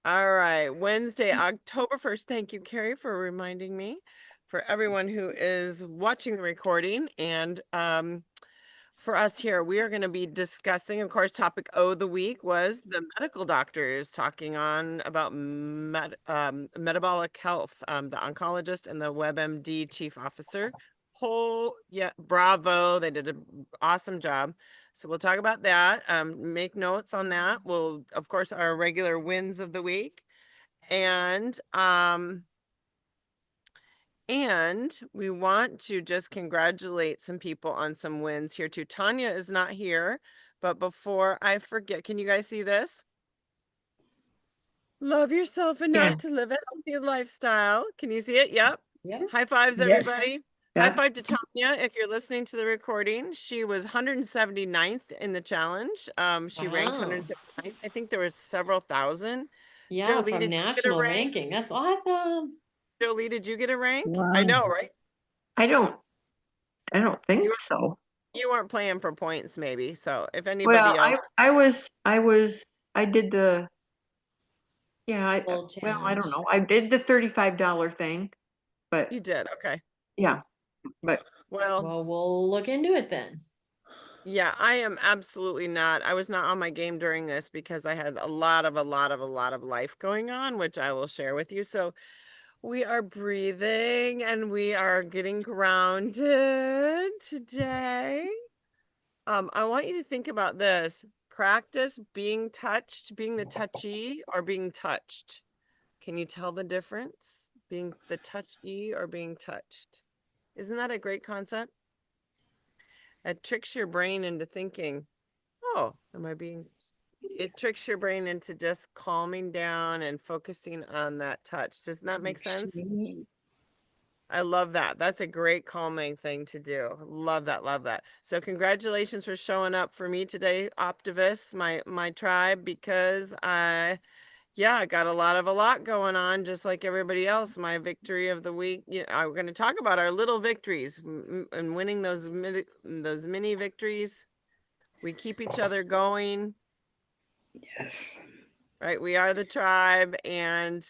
All right, Wednesday, October 1st. Thank you, Carrie, for reminding me. For everyone who is watching the recording and for us here, we are going to be discussing, of course, topic O of the week was the medical doctors talking on about metabolic health, the oncologist and the WebMD chief officer. Yeah, bravo. They did an awesome job. So we'll talk about that. Make notes on that. We'll, of course, our regular wins of the week. And we want to just congratulate some people on some wins here too. Tanya is not here, but before I forget, can you guys see this? Love yourself enough Yeah. to live a healthy lifestyle. Can you see it? Yep. Yep. High fives, Yes. everybody. Yeah. High five to Tanya if you're listening to the recording. She was 179th in the challenge. She ranked Wow. 179th. I think there was several thousand. Yeah, Jolie, from did you get a national rank? ranking. That's awesome. Jolie, did you get a rank? I Wow. know, right? I don't think You so. You weren't playing for points, maybe. So if anybody Well, else, I did the, yeah, Full I don't challenge. know. I did the $35 thing, but you did. Okay. yeah, but Well, Well, we'll look into it then. yeah, I am absolutely not. I was not on my game during this because I had a lot of life going on, which I will share with you. So we are breathing and we are getting grounded today. I want you to think about this. Practice being touched, being the touchy or being touched. Can you tell the difference? Being the touchy or being touched? Isn't that a great concept? It tricks your brain into thinking, oh, it tricks your brain into just calming down and focusing on that touch. Doesn't that make sense? I love that. That's a great calming thing to do. Love that. Love that. So congratulations for showing up for me today, Optivists, my tribe, because I got a lot going on, just like everybody else. My victory of the week. I'm going to talk about our little victories and winning those mini victories. We keep each other going, yes. right? We are the tribe, and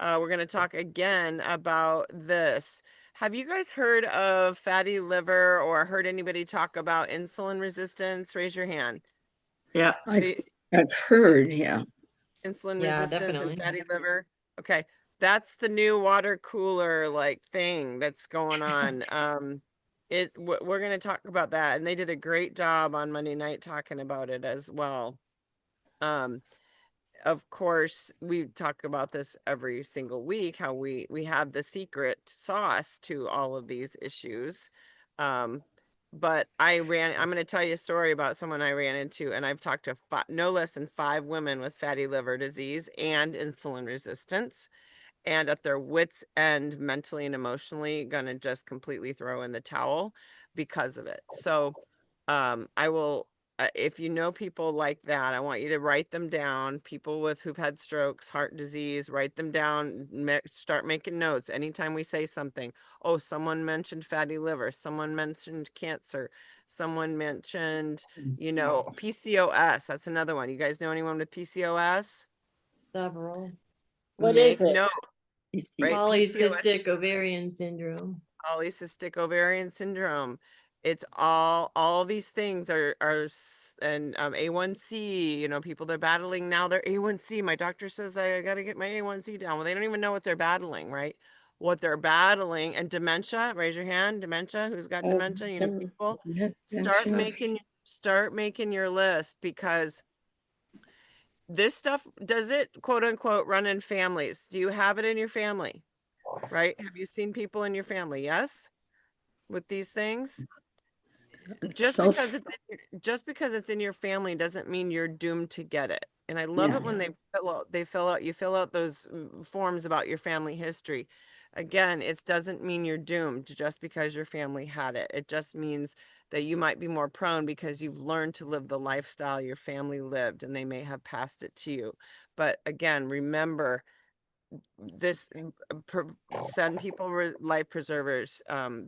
we're going to talk again about this. Have you guys heard of fatty liver or heard anybody talk about insulin resistance? Raise your hand. Yeah, I've heard, yeah. Insulin Yeah, resistance and definitely. fatty liver. Okay, that's the new water cooler like thing that's going on. We're going to talk about that, and they did a great job on Monday night talking about it as well. Um, of course, we talk about this every single week, how we have the secret sauce to all of these issues. Um, but I'm going to tell you a story about someone I ran into, and I've talked to no less than 5 women with fatty liver disease and insulin resistance, and at their wits' end, mentally and emotionally, gonna just completely throw in the towel because of it. So, I will, if you know people like that, I want you to write them down. People who've had strokes, heart disease, write them down. Start making notes. Anytime we say something, oh, someone mentioned fatty liver, someone mentioned cancer, someone mentioned, PCOS. That's another one. You guys know anyone with PCOS? Several. What is Make it? note, right? PCOS, Polycystic ovarian syndrome. polycystic ovarian syndrome. It's all these things and A1C, people they're battling now, their A1C. My doctor says I got to get my A1C down. Well, they don't even know what they're battling, right? What they're battling, and dementia, raise your hand, dementia, who's got Oh, dementia, people yeah, start making your list, because this stuff, does it quote unquote run in families? Do you have it in your family? Right? Have you seen people in your family? Yes, with these things. Just because self, it's in your family doesn't mean you're doomed to get it. And I love yeah. it when you fill out those forms about your family history. Again, it doesn't mean you're doomed just because your family had it. It just means that you might be more prone because you've learned to live the lifestyle your family lived, and they may have passed it to you. But again, remember this, send people life preservers,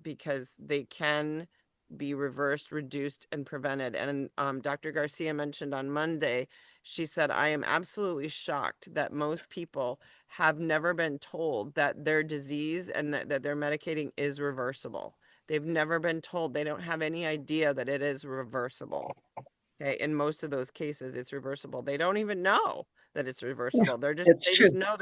because they can be reversed, reduced, and prevented. And Dr. Garcia mentioned on Monday, she said, I am absolutely shocked that most people have never been told that their disease and that their medicating is reversible. They've never been told. They don't have any idea that it is reversible. Okay, in most of those cases, it's reversible. They don't even know that it's Yeah, reversible. that's They just true. know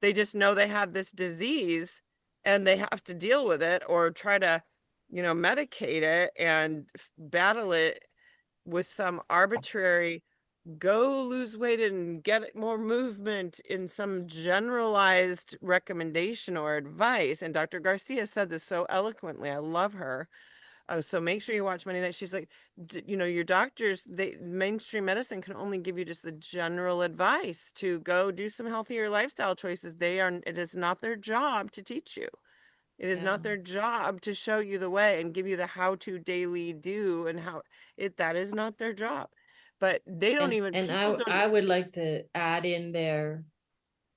they just know they have this disease and they have to deal with it or try to, medicate it and battle it with some arbitrary go lose weight and get more movement in some generalized recommendation or advice. And Dr. Garcia said this so eloquently. I love her. Oh, so make sure you watch Monday Night. She's like, your doctors, mainstream medicine can only give you just the general advice to go do some healthier lifestyle choices. It is not their job to teach you. It is Yeah. not their job to show you the way and give you the how to daily do and that is not their job. But they don't even, And people don't, I would like to add in there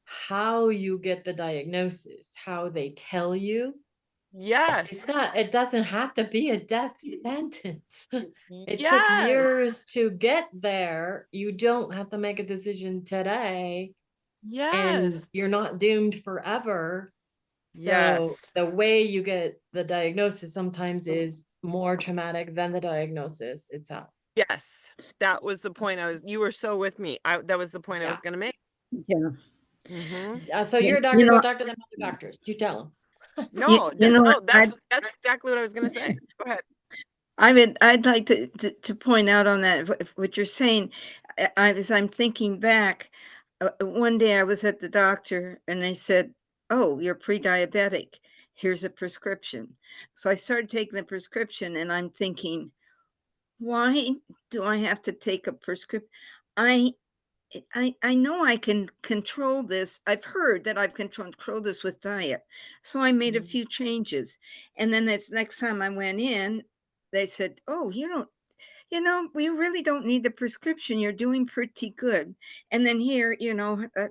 how you get the diagnosis, how they tell you. yes, It doesn't have to be a death sentence. It took yes, years to get there. You don't have to make a decision today, and yes, you're not doomed forever. So yes. the way you get the diagnosis sometimes is more traumatic than the diagnosis itself. Yes, that was the point you were so with me. That was the point I Yeah. was going to make. Yeah. Hmm. So you're a You doctor, go know, talk to them other doctors. You tell them. No, you know what? no, that's exactly what I was going to say. Go ahead. I'd like to point out on that what you're saying. As I'm thinking back, one day I was at the doctor and they said, "Oh, you're pre-diabetic. Here's a prescription." So I started taking the prescription, and I'm thinking, why do I have to take a prescription? I I know I can control this. I've heard that I've control this with diet. So I made a Mm. few changes. And then that's next time I went in, they said, "Oh, we really don't need the prescription. You're doing pretty good." And then here,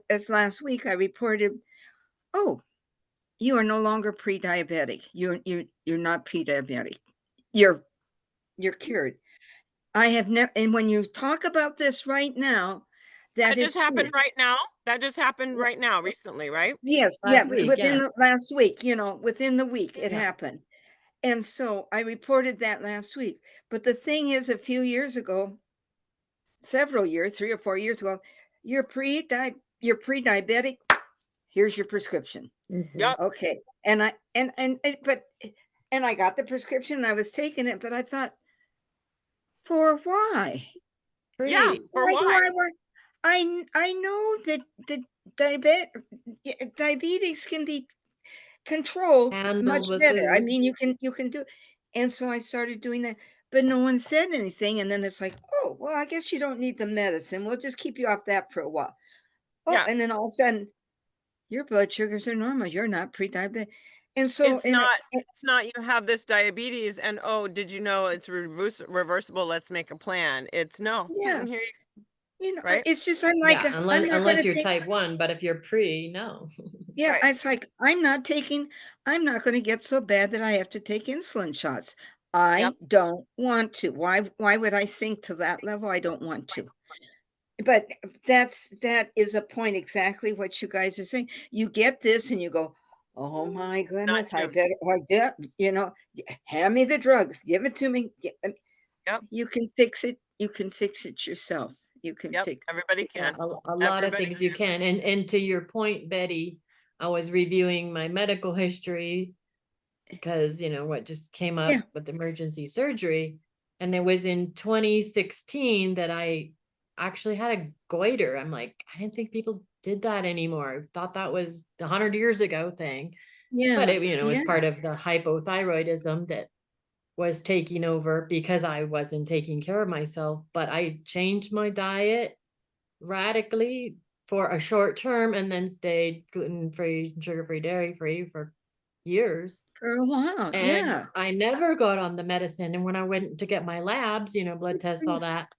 as last week I reported, "Oh, you are no longer pre-diabetic. You're not pre-diabetic. You're you're cured." I have never, and when you talk about this right now, that That just is happened true. right now. That just happened right now, recently, right? Yes, yeah, Last week, within yeah. the last week, within the week it Yeah. happened. And so I reported that last week. But the thing is, a few years ago, several years, 3 or 4 years ago, you're pre-diabetic, here's your prescription. Mhm. Yep. Okay. And I but and I got the prescription and I was taking it, but I thought, for why? Yeah. Free. For Why do why? I work? I know that the diabetes can be controlled Handled much with better. I food. mean, you can do, and so I started doing that, but no one said anything, and then it's like, "Oh, well, I guess you don't need the medicine. We'll just keep you off that for a while." Oh, Yeah. and then all of a sudden, your blood sugars are normal. You're not pre-diabetic. And so, It's not, it's not, you have this diabetes and, oh, did you know it's reversible? Let's make a plan. It's no. yeah, Here you, right? it's just I'm like, Yeah, I'm not unless gonna you're take. type 1, but if you're pre, no. Yeah, Right. it's like, I'm not gonna get so bad that I have to take insulin shots. Yep. I don't want to. Why would I sink to that level? I don't want to. But that is a point, exactly what you guys are saying. You get this and you go, "Oh my Not goodness, I doomed. better, I did, hand me the drugs, give it to me." Yep. You can fix it yourself. You can Yep. fix Everybody Yeah, can. a lot of Everybody things you can. And to your point, Betty, I was reviewing my medical history because, what just came Yeah, up with emergency surgery. And it was in 2016 that I actually had a goiter. I'm like, I didn't think people did that anymore. I thought that was the 100 years ago thing. But yeah, it was yeah, part of the hypothyroidism that was taking over because I wasn't taking care of myself. But I changed my diet radically for a short term and then stayed gluten-free, sugar-free, dairy-free for years. for a while, And yeah. I never got on the medicine. And when I went to get my labs, blood tests, all that,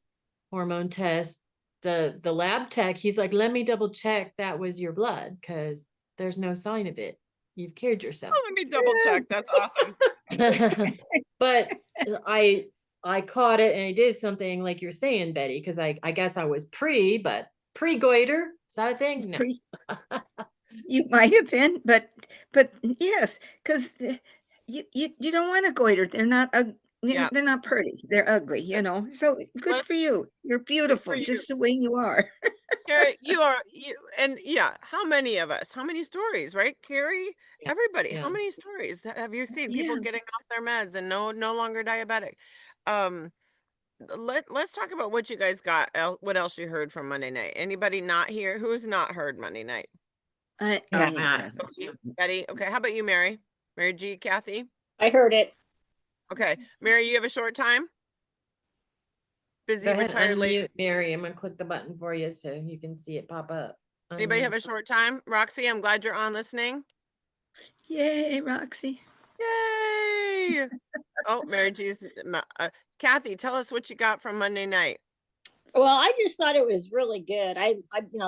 hormone tests, the lab tech, he's like, let me double check that was your blood because there's no sign of it. You've cured yourself. Oh, let me double check. That's awesome. But I caught it and I did something like you're saying, Betty, because I guess I was but pre-goiter, is that a thing? No. Pre You might have been, but yes, 'cause, you don't wanna goiter, Yeah. they're not pretty, they're ugly, Uh, so good for Let's you. You're good for beautiful you. just the way you are. Carrie, and yeah, how many of us? How many stories, right, Carrie? Yeah. Everybody, how Yeah. many stories have you seen people Yeah, getting off their meds and no longer diabetic? Um, let's talk about what you guys got. What else you heard from Monday night? Anybody not here? Who's not heard Monday night? Yeah, I Matt. haven't. Okay, Betty. Okay, how about you, Mary? Mary G, Kathy. I heard it. Okay, Mary, you have a short time. Go Busy ahead, retired lady. unmute Mary. I'm gonna click the button for you so you can see it pop up. Anybody have Unmute. a short time? Roxy, I'm glad you're on listening. Yay, Roxy. Yay! Oh, Mary G's. Kathy, tell us what you got from Monday night. Well, I just thought it was really good. A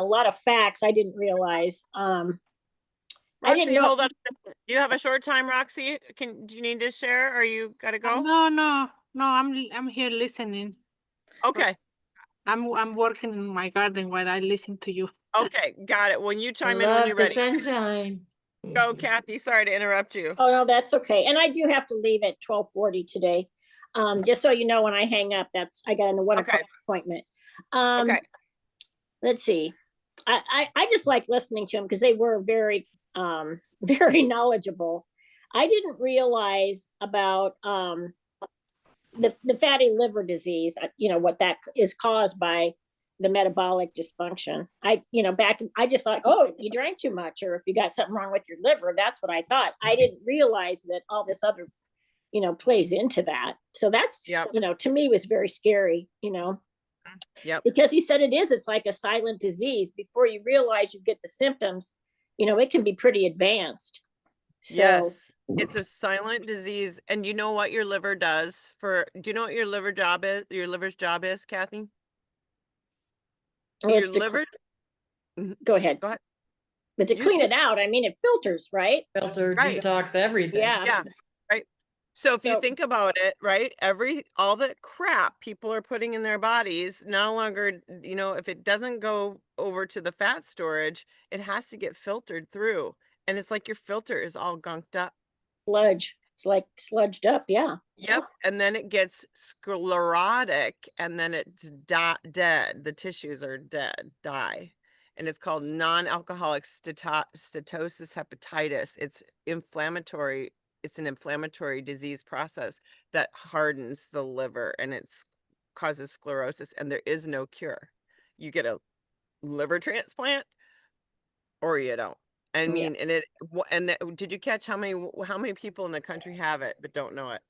lot of facts I didn't realize. I didn't Roxy, know. hold on. Do you have a short time, Roxy? Do you need to share or you gotta go? No, no, no. I'm here listening. Okay. I'm working in my garden while I listen to you. Okay, got it. When you I chime in when love you're the ready. sunshine. Go, Kathy. Sorry to interrupt you. Oh no, that's okay. And I do have to leave at 12:40 today. Just so you know, when I hang up, I got a 1 Okay. o'clock appointment. Um, Okay. let's see. I just like listening to them because they were very very knowledgeable. I didn't realize about the fatty liver disease, what that is caused by the metabolic dysfunction. I just thought, oh, you drank too much, or if you got something wrong with your liver, that's what I thought. I didn't realize that all this other, plays into that. So that's, Yep. To me was very scary, Yep. because he said it's like a silent disease. Before you realize you get the symptoms, it can be pretty advanced. So, Yes. It's a silent disease. And you know what your liver does do you know what your liver's job is, Kathy? Your let's liver. go ahead. Go ahead. But to You, clean you it out, I mean, it filters, right? Filter, right. detox, everything. Yeah. Yeah. Right. So if you So- think about it, right, all the crap people are putting in their bodies no longer, if it doesn't go over to the fat storage, it has to get filtered through. And it's like your filter is all gunked up. Sludge. It's like sludged up. Yeah. Yep. And then it gets sclerotic and then it's dead. The tissues are dead, die. And it's called non-alcoholic steatosis hepatitis. It's inflammatory. It's an inflammatory disease process that hardens the liver and causes sclerosis, and there is no cure. You get a liver transplant or you don't. I Yeah. mean, did you catch how many people in the country have it but don't know it?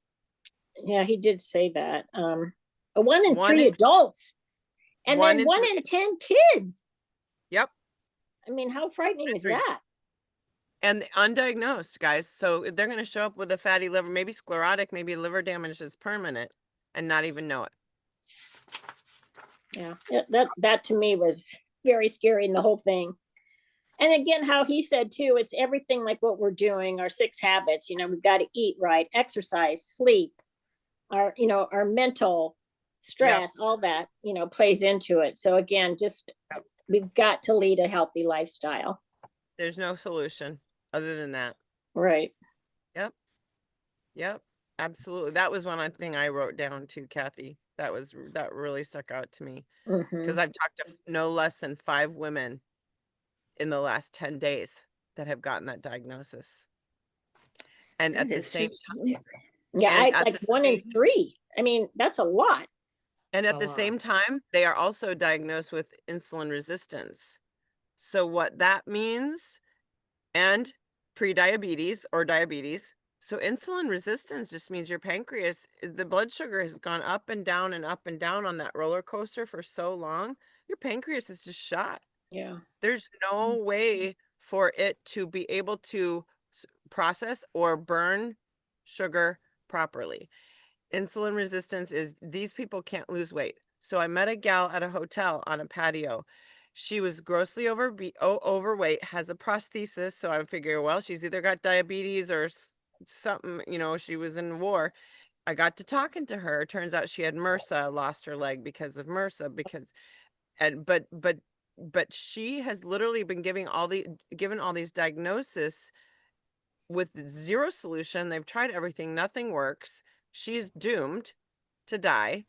Yeah, he did say that. A 1 in One 3 in adults, and one then in 1 3. in 10 kids. Yep. I mean, how frightening is Agreed. that? And undiagnosed, guys. So they're going to show up with a fatty liver, maybe sclerotic, maybe liver damage is permanent, and not even know it. Yeah, that to me was very scary in the whole thing. And again, how he said too, it's everything like what we're doing, our 6 habits. We've got to eat right, exercise, sleep, our mental stress, all that, plays into it. So again, just we've got to lead a healthy lifestyle. There's no solution other than that. Right. Yep. Yep. Absolutely. That was one thing I wrote down too, Kathy. That really stuck out to me because Mhm. I've talked to no less than 5 women in the last 10 days that have gotten that diagnosis. And That at the is same just time, Yeah, and at like the 1 in same 3. I mean, that's a lot. And at A the lot. same time, they are also diagnosed with insulin resistance. So what that means, and prediabetes or diabetes. So insulin resistance just means your pancreas, the blood sugar has gone up and down and up and down on that roller coaster for so long, your pancreas is just shot. Yeah. There's no way for it to be able to process or burn sugar properly. Insulin resistance is these people can't lose weight. So I met a gal at a hotel on a patio. She was grossly overweight, has a prosthesis. So I'm figuring, well, she's either got diabetes or something, she was in war. I got to talking to her. Turns out she had MRSA, lost her leg because of MRSA, but she has literally been given all these diagnoses with zero solution. They've tried everything, nothing works. She's doomed to die.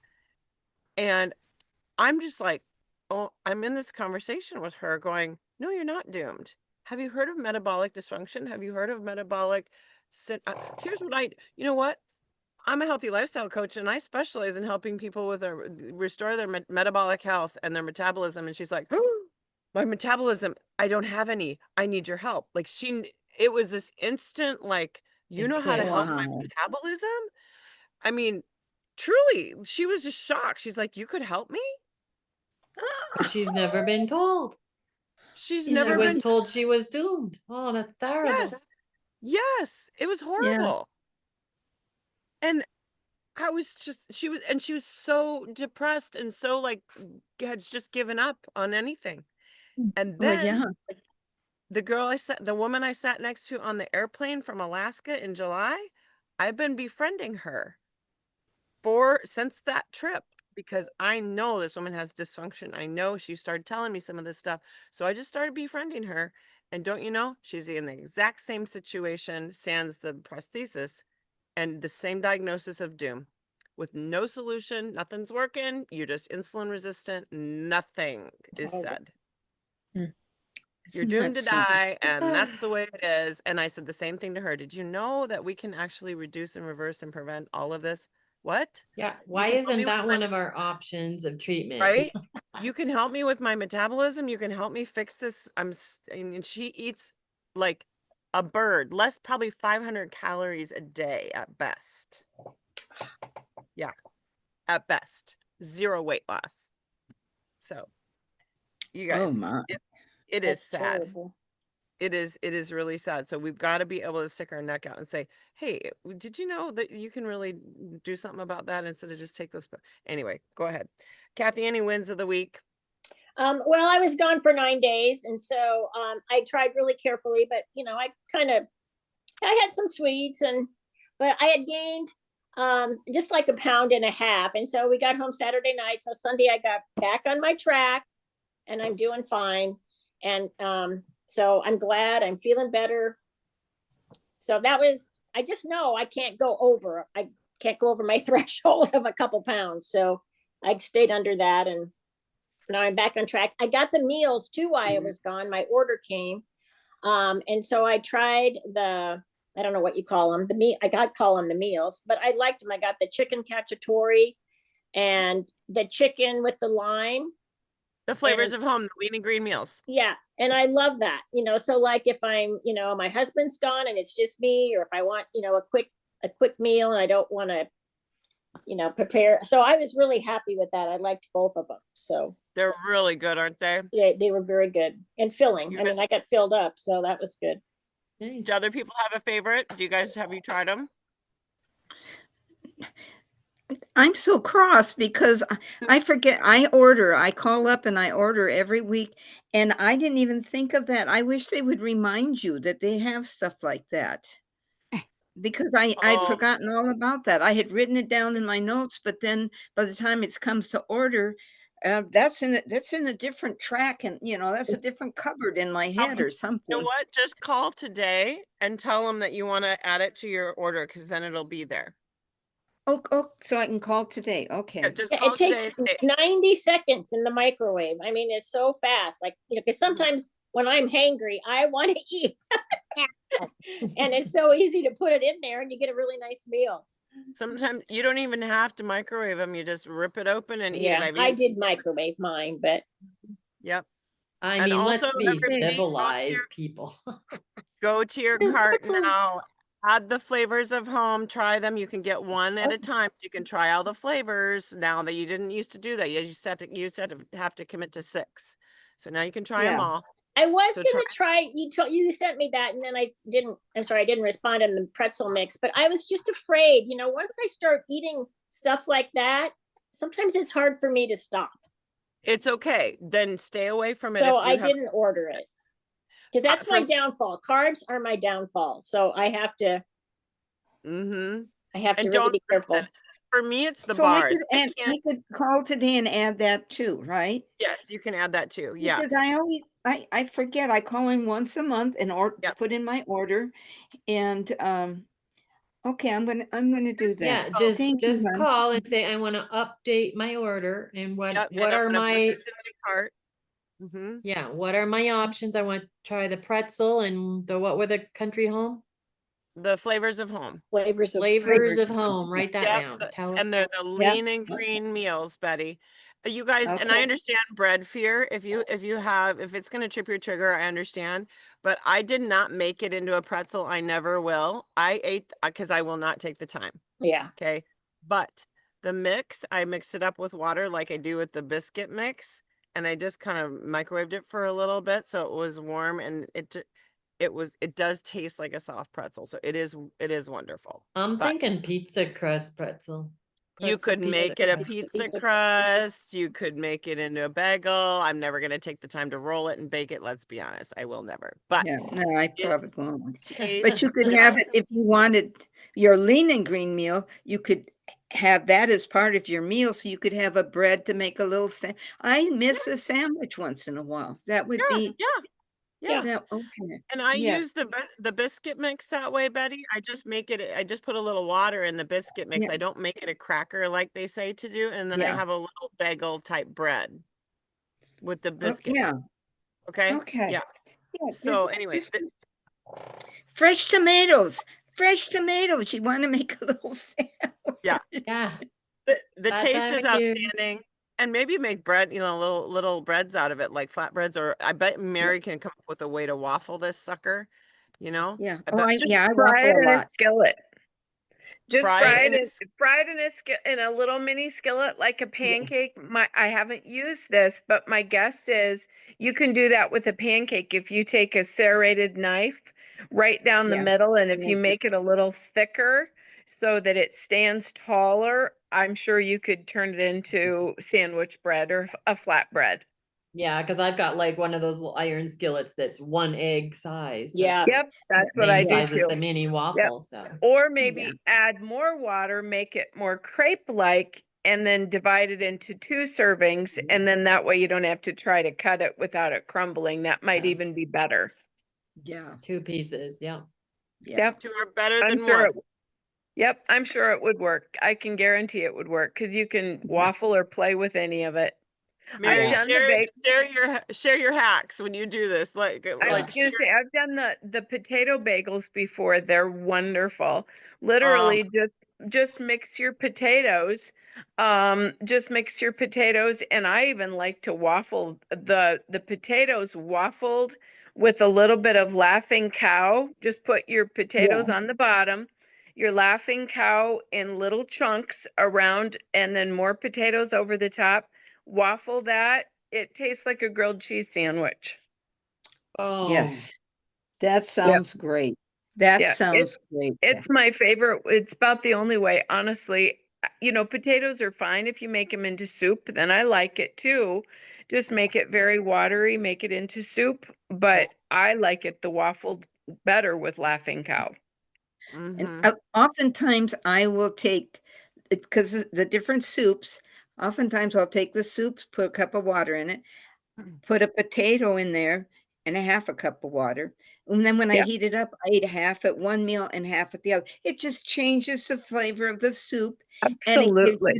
And I'm just like, oh, I'm in this conversation with her going, no, you're not doomed. Have you heard of metabolic dysfunction? Have you heard of here's what you know what? I'm a healthy lifestyle coach and I specialize in helping people with restore their metabolic health and their metabolism. And she's like, oh, my metabolism, I don't have any. I need your help. Like it was this instant, like, you know how to help my Wow. metabolism? I mean, truly, she was just shocked. She's like, you could help me? But she's never been told. She's Yeah. She never was been, told she was doomed. Oh, that's terrible. yes, yes, it was Yeah. horrible. And she was so depressed and so like had just given up on anything. And Oh, yeah. then the woman I sat next to on the airplane from Alaska in July, I've been befriending her since that trip because I know this woman has dysfunction. I know she started telling me some of this stuff. So I just started befriending her. And don't you know, she's in the exact same situation, sans the prosthesis, and the same diagnosis of doom with no solution. Nothing's working. You're just insulin resistant. Nothing is Oh, said. Hmm. You're Isn't doomed that to something? die, and that's the way it is. And I said the same thing to her. Did you know that we can actually reduce and reverse and prevent all of this? What? Yeah. You Why can help isn't me with that my one of our options of treatment? right? You can help me with my metabolism. You can help me fix this. I mean, she eats like a bird, less probably 500 calories a day at best. Yeah, at best. Zero weight loss. So, you Oh, guys, my. it is that's sad. terrible. It is really sad. So we've got to be able to stick our neck out and say, hey, did you know that you can really do something about that instead of just take those? Anyway, go ahead. Kathy, any wins of the week? Well, I was gone for 9 days, and so I tried really carefully, but I had some sweets, but I had gained just like a pound and a half, and so we got home Saturday night. So Sunday I got back on my track, and I'm doing fine, and so I'm glad I'm feeling better. So I just know I can't go over my threshold of a couple pounds, so I stayed under that, and now I'm back on track. I got the meals too while I was gone. My order came. And so I tried I don't know what you call them, call them the meals, but I liked them. I got the chicken cacciatore and the chicken with the lime. The flavors And of home, the lean and green meals. yeah, and I love that, so like if I'm, my husband's gone and it's just me, or if I want, a quick meal and I don't want to, prepare. So I was really happy with that. I liked both of them. So They're really good, aren't they? yeah, they were very good and filling. You I mean, guys, I got filled up, so that was good. Nice. do other people have a favorite? Have you tried them? I'm so cross because I forget. I call up and I order every week, and I didn't even think of that. I wish they would remind you that they have stuff like that because I'd Oh, forgotten all about that. I had written it down in my notes, but then by the time it comes to order, that's in a different track, and that's a different cupboard in my head or you know something. what? Just call today and tell them that you want to add it to your order because then it'll be there. Oh, so I can call today. Yeah, Okay. just Yeah, call it takes today. 90 seconds in the microwave. I mean, it's so fast. Like, because sometimes when I'm hangry, I want to eat. And it's so easy to put it in there and you get a really nice meal. Sometimes you don't even have to microwave them. You just rip it open and eat it. Yeah, I did microwave mine, but Yep. I And mean, also, let's be everybody, civilized, people. go to your cart Pretzel. now. Add the flavors of home. Try them. You can get one at a time, so you can try all the flavors. Now that you didn't used to do that, you used to have to commit to 6. So now you can try them Yeah. all. I was So gonna try. You sent me that, and then I didn't. I'm sorry, I didn't respond in the pretzel mix. But I was just afraid. Once I start eating stuff like that, sometimes it's hard for me to stop. It's okay. Then stay away from it. So If you I have, didn't order it because that's my from, downfall. Carbs are my downfall. So I have to. mm-hmm. I have to And really don't be careful. listen. For me, it's the So I bars. could add, I can't. I could call today and add that too, right? Yes, you can add that too. Yeah. Because I always, I forget, I call in once a month and Yeah. put in my order and, okay, I'm gonna do that. Yeah, Oh, Thank you, just hon. call and say, I want to update my order and Yep. what And I'm are gonna put my, this in my cart. Mm-hmm. yeah, what are my options? I want to try the pretzel and what were the country home? The flavors of home. Flavors of Flavors of home. Write that Yep. down. Tell And they're the Yeah. lean and green meals, Betty. You guys, and I Okay. understand bread fear. If it's gonna trip your trigger, I understand. But I did not make it into a pretzel. I never will. I ate because I will not take the time. yeah. Okay. But the mix, I mixed it up with water like I do with the biscuit mix. And I just kind of microwaved it for a little bit so it was warm and it does taste like a soft pretzel. So it is wonderful. I'm But thinking pizza crust pretzel. you Pretzel could pizza make it a crust. pizza crust. You could make it into a bagel. I'm never going to take the time to roll it and bake it. Let's be honest. I will never. But Yeah, no, I it probably won't. tastes But you could have it just if you wanted your lean and green meal, you could have that as part of your meal, so you could have a bread to make a little I miss a sandwich once in a while. That would yeah, be yeah, yeah. that okay. And I Yeah, use the biscuit mix that way, Betty. I just put a little water in the biscuit mix. yeah, I don't make it a cracker like they say to do. And then I yeah. have a little bagel type bread with the Oh, biscuit yeah. mix. Okay. Okay. Yeah. Yeah, So anyway, just fresh tomatoes. Fresh tomatoes. You want to make a little sandwich. yeah. Yeah, The that taste time is of year. outstanding. And maybe make bread, little breads out of it, like flatbreads, or I bet Yeah. Mary can come up with a way to waffle this sucker, you know? Yeah. I Oh, bet Just I fry waffle it a in a lot. skillet. Just fry it fry in it in in a little mini skillet like a Yeah. pancake. I haven't used this, but my guess is you can do that with a pancake if you take a serrated knife right down the Yeah. middle, and if And you then just make it a little thicker so that it stands taller, I'm sure you could turn it into sandwich bread or a flatbread. Yeah, because I've got like one of those little iron skillets that's one egg size. So Yeah. it's Yep, that's what I same do size as too. the mini Yep. waffle. So Or yeah. maybe add more water, make it more crepe-like, and then divide it into 2 servings, and then that way you don't have to try to cut it without it crumbling. That might Yeah. even be better. Yeah. 2 pieces. Yeah. Yeah. Yep, two are better I'm than sure one. it yep, I'm sure it would work. I can guarantee it would work because you can Yeah. waffle or play with any of it. I've Mary, Yeah. done the bake share your hacks when you do this. I Yeah. was gonna say, I've done the potato bagels before. They're wonderful. Oh, Literally just mix your potatoes. Just mix your potatoes, and I even like to waffle the potatoes waffled with a little bit of Laughing Cow. Just put your Yeah. potatoes on the bottom, your Laughing Cow in little chunks around, and then more potatoes over the top. Waffle that. It tastes like a grilled cheese sandwich. Oh, Yes. That Yep. sounds great. That Yeah, sounds great. Yeah. it's my favorite. It's about the only way, honestly. Potatoes are fine if you make them into soup, then I like it too. Just make it very watery, make it into soup, but I like it the waffled better with Laughing Cow. And mm-hmm. oftentimes I will take it because the different soups, oftentimes I'll take the soups, put a cup of water in it, put a potato in there and a half a cup of water. And then when I Yeah, heat it up, I eat half at one meal and half at the other. It just changes the flavor of the soup and it gives absolutely.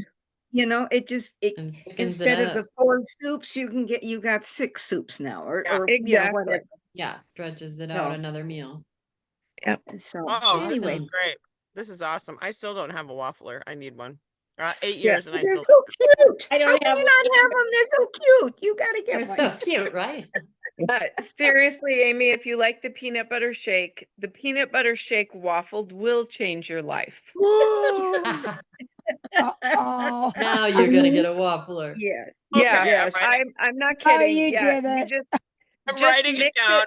it and thickens it instead of up. the 4 soups, you got 6 soups now Yeah. or Exactly. whatever. Yeah, stretches it out So another meal. Yep. so Oh, this is anyway, Awesome. great. This is awesome. I still don't have a waffler. I need one. 8 Yeah. years and I they're still so cute. I How don't can have you one not have either. them? They're so cute. You gotta They're get so one. cute, right? Seriously, Amy, if you like the peanut butter shake, the peanut butter shake waffled will change your life. Whoa. Oh, Now you're gonna get a waffler. yeah. Yeah, Okay, Yes. I'm not Oh, kidding. you Yeah, get you it. I'm just writing it down.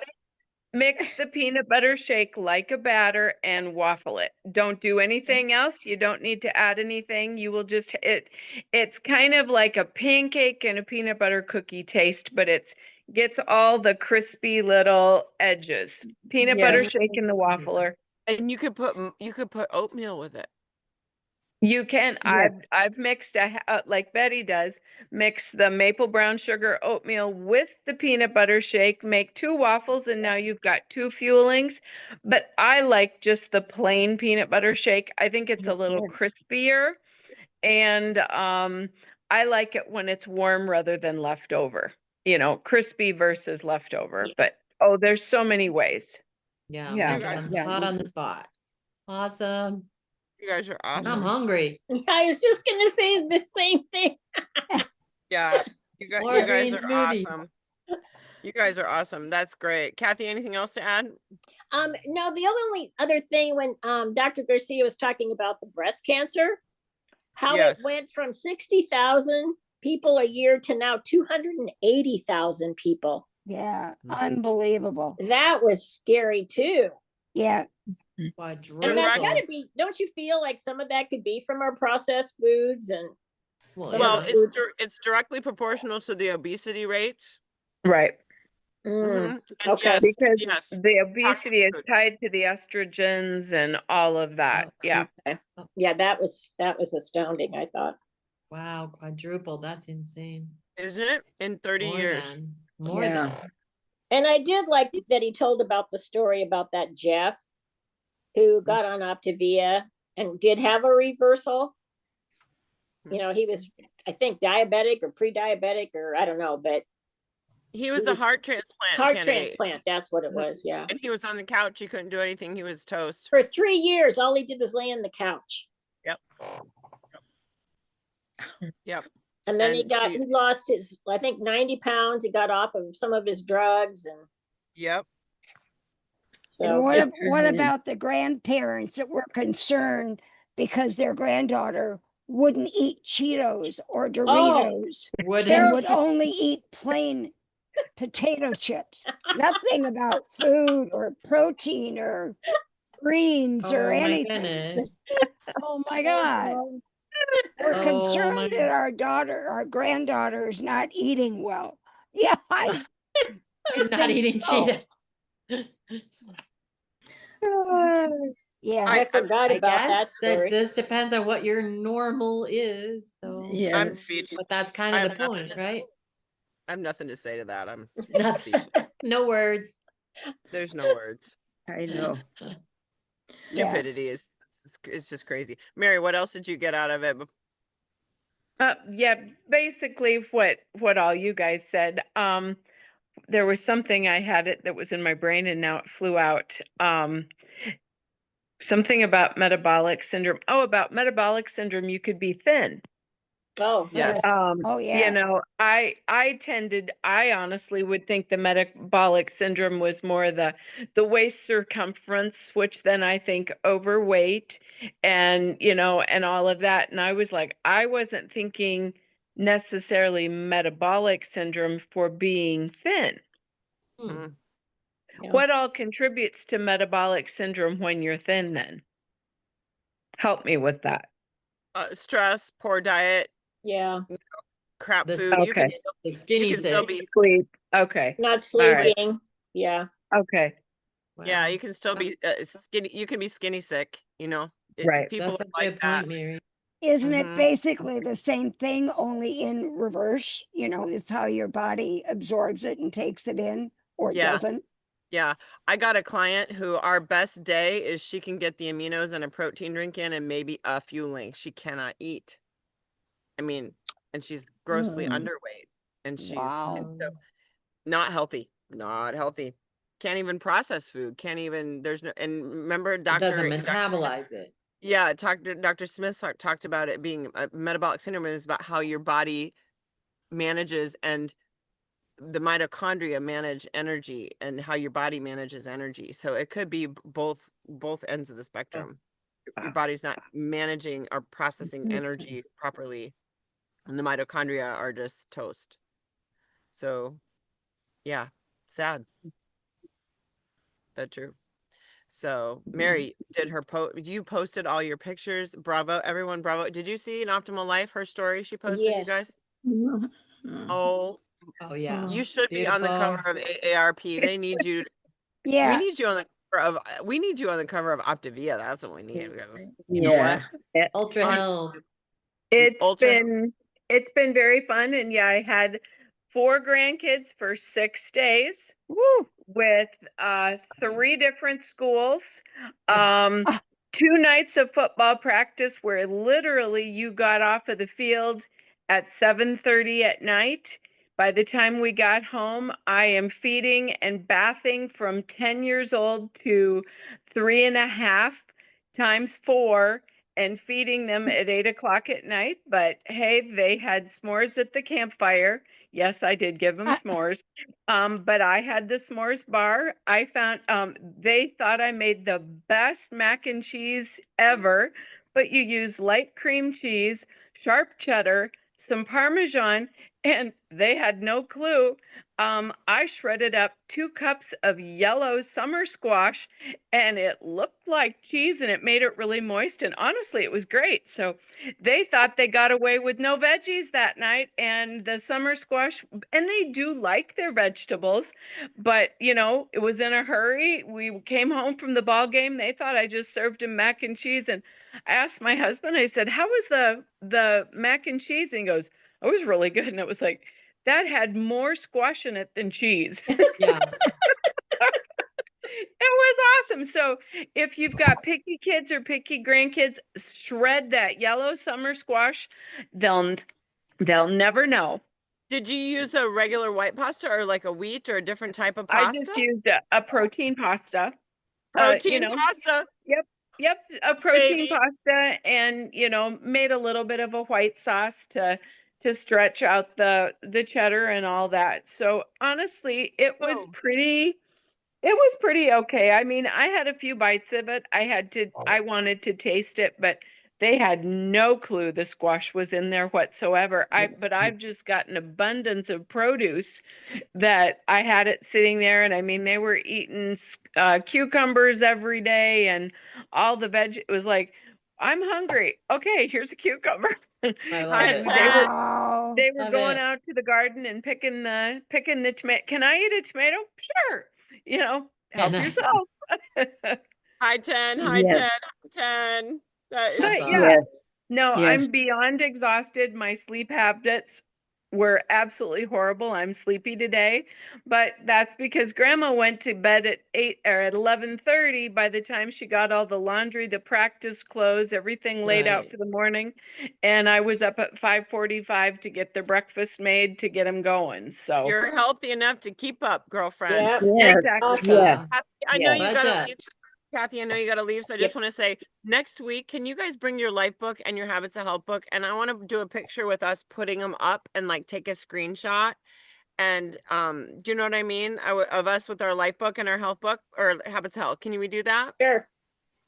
mix the peanut butter shake like a batter and waffle it. Don't do anything else. You don't need to add anything. You will just it's kind of like a pancake and a peanut butter cookie taste, but it's gets all the crispy little edges. Peanut butter Yes. shake in the waffler. And you could put oatmeal with it. You can. Yes. I've mixed like Betty does, mix the maple brown sugar oatmeal with the peanut butter shake, make 2 waffles, and now you've got 2 fuelings. But I like just the plain peanut butter shake. I think it's a little crispier, and I like it when it's warm rather than leftover. You know, crispy versus leftover. But oh, there's so many ways. Yeah, Yeah. make it on, Yeah. hot on the spot. Awesome. You guys are I'm awesome. hungry. I was just gonna say the same thing. Yeah, More you guys green are smoothie. awesome. You guys are awesome. That's great. Kathy, anything else to add? No, the only other thing when Dr. Garcia was talking about the breast cancer, how Yes. it went from 60,000 people a year to now 280,000 people. Yeah, unbelievable. That was scary too. Yeah, And that's Quadruple. got to be, don't you feel like some of that could be from our processed foods and some Well, of the food? it's directly proportional to the obesity rates. Right. And Okay. yes, Because yes. the obesity is food. tied to the estrogens and all of that. Yeah. Okay. Yeah, that was astounding, I thought. Wow, quadruple. That's insane. Isn't it? In 30 More years. than. More Yeah. than. And I did like that he told about the story about that Jeff who got on Optavia and did have a reversal. You know, he was, I think, diabetic or pre-diabetic or I don't know, but He was a heart transplant heart candidate. transplant, that's what it was, yeah. And he was on the couch. He couldn't do anything. He was toast. For 3 years, all he did was lay on the couch. Yep. Yep. And then And he lost his, I think, 90 pounds. He got off of some of his drugs. And Yep. so, and Yeah. what about the grandparents that were concerned because their granddaughter wouldn't eat Cheetos or Doritos and would Wouldn't. only eat plain potato chips? Nothing about food or protein or greens or Oh my anything. goodness. Oh my God. We're Oh concerned my- that our granddaughter is not eating well. Yeah, She's not think eating so. Cheetos. yeah. I forgot I about that guess that story. just depends on what your normal is. So Yeah. I'm speechless. but that's kind I of have the nothing point, to say. right? I have nothing to say to that. I'm Nothing. speechless. No words. There's no words. I know. Yeah. Stupidity is it's just crazy. Mary, what else did you get out of it? Yeah, basically what all you guys said. There was something I had it that was in my brain and now it flew out. Something about metabolic syndrome. Oh, about metabolic syndrome, you could be thin. Oh, Yes. Oh You yeah. know, I honestly would think the metabolic syndrome was more the waist circumference, which then I think overweight and, you know, and all of that. And I was like, I wasn't thinking necessarily metabolic syndrome for being thin. Mm. yeah. What all contributes to metabolic syndrome when you're thin then? Help me with that. Stress, poor diet, Yeah. crap The food. You can Okay. The you skinny can still sick. be Sleep. Okay. Not right. sleeping. Yeah. Okay. yeah, Wow. you can still be skinny. You can be skinny sick. You know, Right. People That's a are like good that. point, Mary. Isn't Mhm. it basically the same thing, only in reverse? You know, it's how your body absorbs it and takes it in or Yeah. doesn't. Yeah, I got a client who our best day is she can get the aminos and a protein drink in and maybe a fueling. She cannot eat. I mean, and she's grossly underweight and she's Wow. so not healthy. Not healthy. Can't even process food. Can't even there's no and remember It doesn't Dr. metabolize it. Yeah, Dr. Smith talked about it being a metabolic syndrome is about how your body manages and the mitochondria manage energy and how your body manages energy. So it could be both ends of the spectrum. Your body's not managing or processing energy properly, and the mitochondria are just toast. So, yeah, sad. That's true. So Mary did her you posted all your pictures. Bravo, everyone, bravo. Did you see an Optimal Life, her story she posted, you Yes. guys? Oh, Oh yeah. you should be on the cover Beautiful. of AARP. They need you. We Yeah. need you on the of we need you on the cover of Optavia. That's what we need. Because you know Yeah. what? Ultra On Health. It's Ultra been it's been very fun, and yeah, I had 4 grandkids for 6 days Woo! with 3 different schools. Um, Ah. 2 nights of football practice where literally you got off of the field at 7:30 at night. By the time we got home, I am feeding and bathing from 10 years old to 3.5 times 4 and feeding them at 8 o'clock at night. But hey, they had s'mores at the campfire. Yes, I did give them Ah. s'mores. But I had the s'mores bar. I found they thought I made the best mac and cheese ever, but you use light cream cheese, sharp cheddar, some Parmesan, and they had no clue. I shredded up 2 cups of yellow summer squash, and it looked like cheese and it made it really moist. And honestly, it was great. So they thought they got away with no veggies that night, and the summer squash, and they do like their vegetables, but you know, it was in a hurry. We came home from the ball game. They thought I just served them mac and cheese, and I asked my husband, I said, "How was the mac and cheese?" And he goes, "It was really good." And it was like, that had more squash in it than cheese. Yeah. It was awesome. So if you've got picky kids or picky grandkids, shred that yellow summer squash. They'll they'll never know. Did you use a regular white pasta or like a wheat or a different type of I just pasta? used a protein pasta. You Protein know, pasta, yep, yep, a protein baby. pasta, and you know, made a little bit of a white sauce to stretch out the cheddar and all that. So honestly, Boom. it was pretty okay. I mean, I had a few bites of it. I wanted to taste it, but they had no clue the squash was in there whatsoever. But I've just got an abundance of produce that I had it sitting there, and I mean, they were eating cucumbers every day and all the veg. It was like, I'm hungry. Okay, here's a cucumber. I love Hi, And it. Ted. Wow. they were Love going it. out to the garden and picking the tomato. Can I eat a tomato? Sure. You know, And help yourself. Hi, 10. Hi, Yes. 10. Hi, 10. That is That's But cute. yeah, Yes. no, Yes. I'm beyond exhausted. My sleep habits were absolutely horrible. I'm sleepy today, but that's because grandma went to bed at 8 or at 11:30. By the time she got all the laundry, the practice clothes, everything laid out right. for the morning, and I was up at 5:45 to get the breakfast made to get them going. So, You're healthy enough to keep up, girlfriend. Yeah. Yes. exactly. Awesome. Yes. Yeah. Kathy, I know Yes. you Love gotta that. leave. Kathy, I know you gotta leave, so I just Yep. want to say next week, can you guys bring your life book and your habits of health book? And I want to do a picture with us putting them up and like take a screenshot. And do you know what I mean? Of us with our life book and our health book or habits of health. Can we do that? Sure.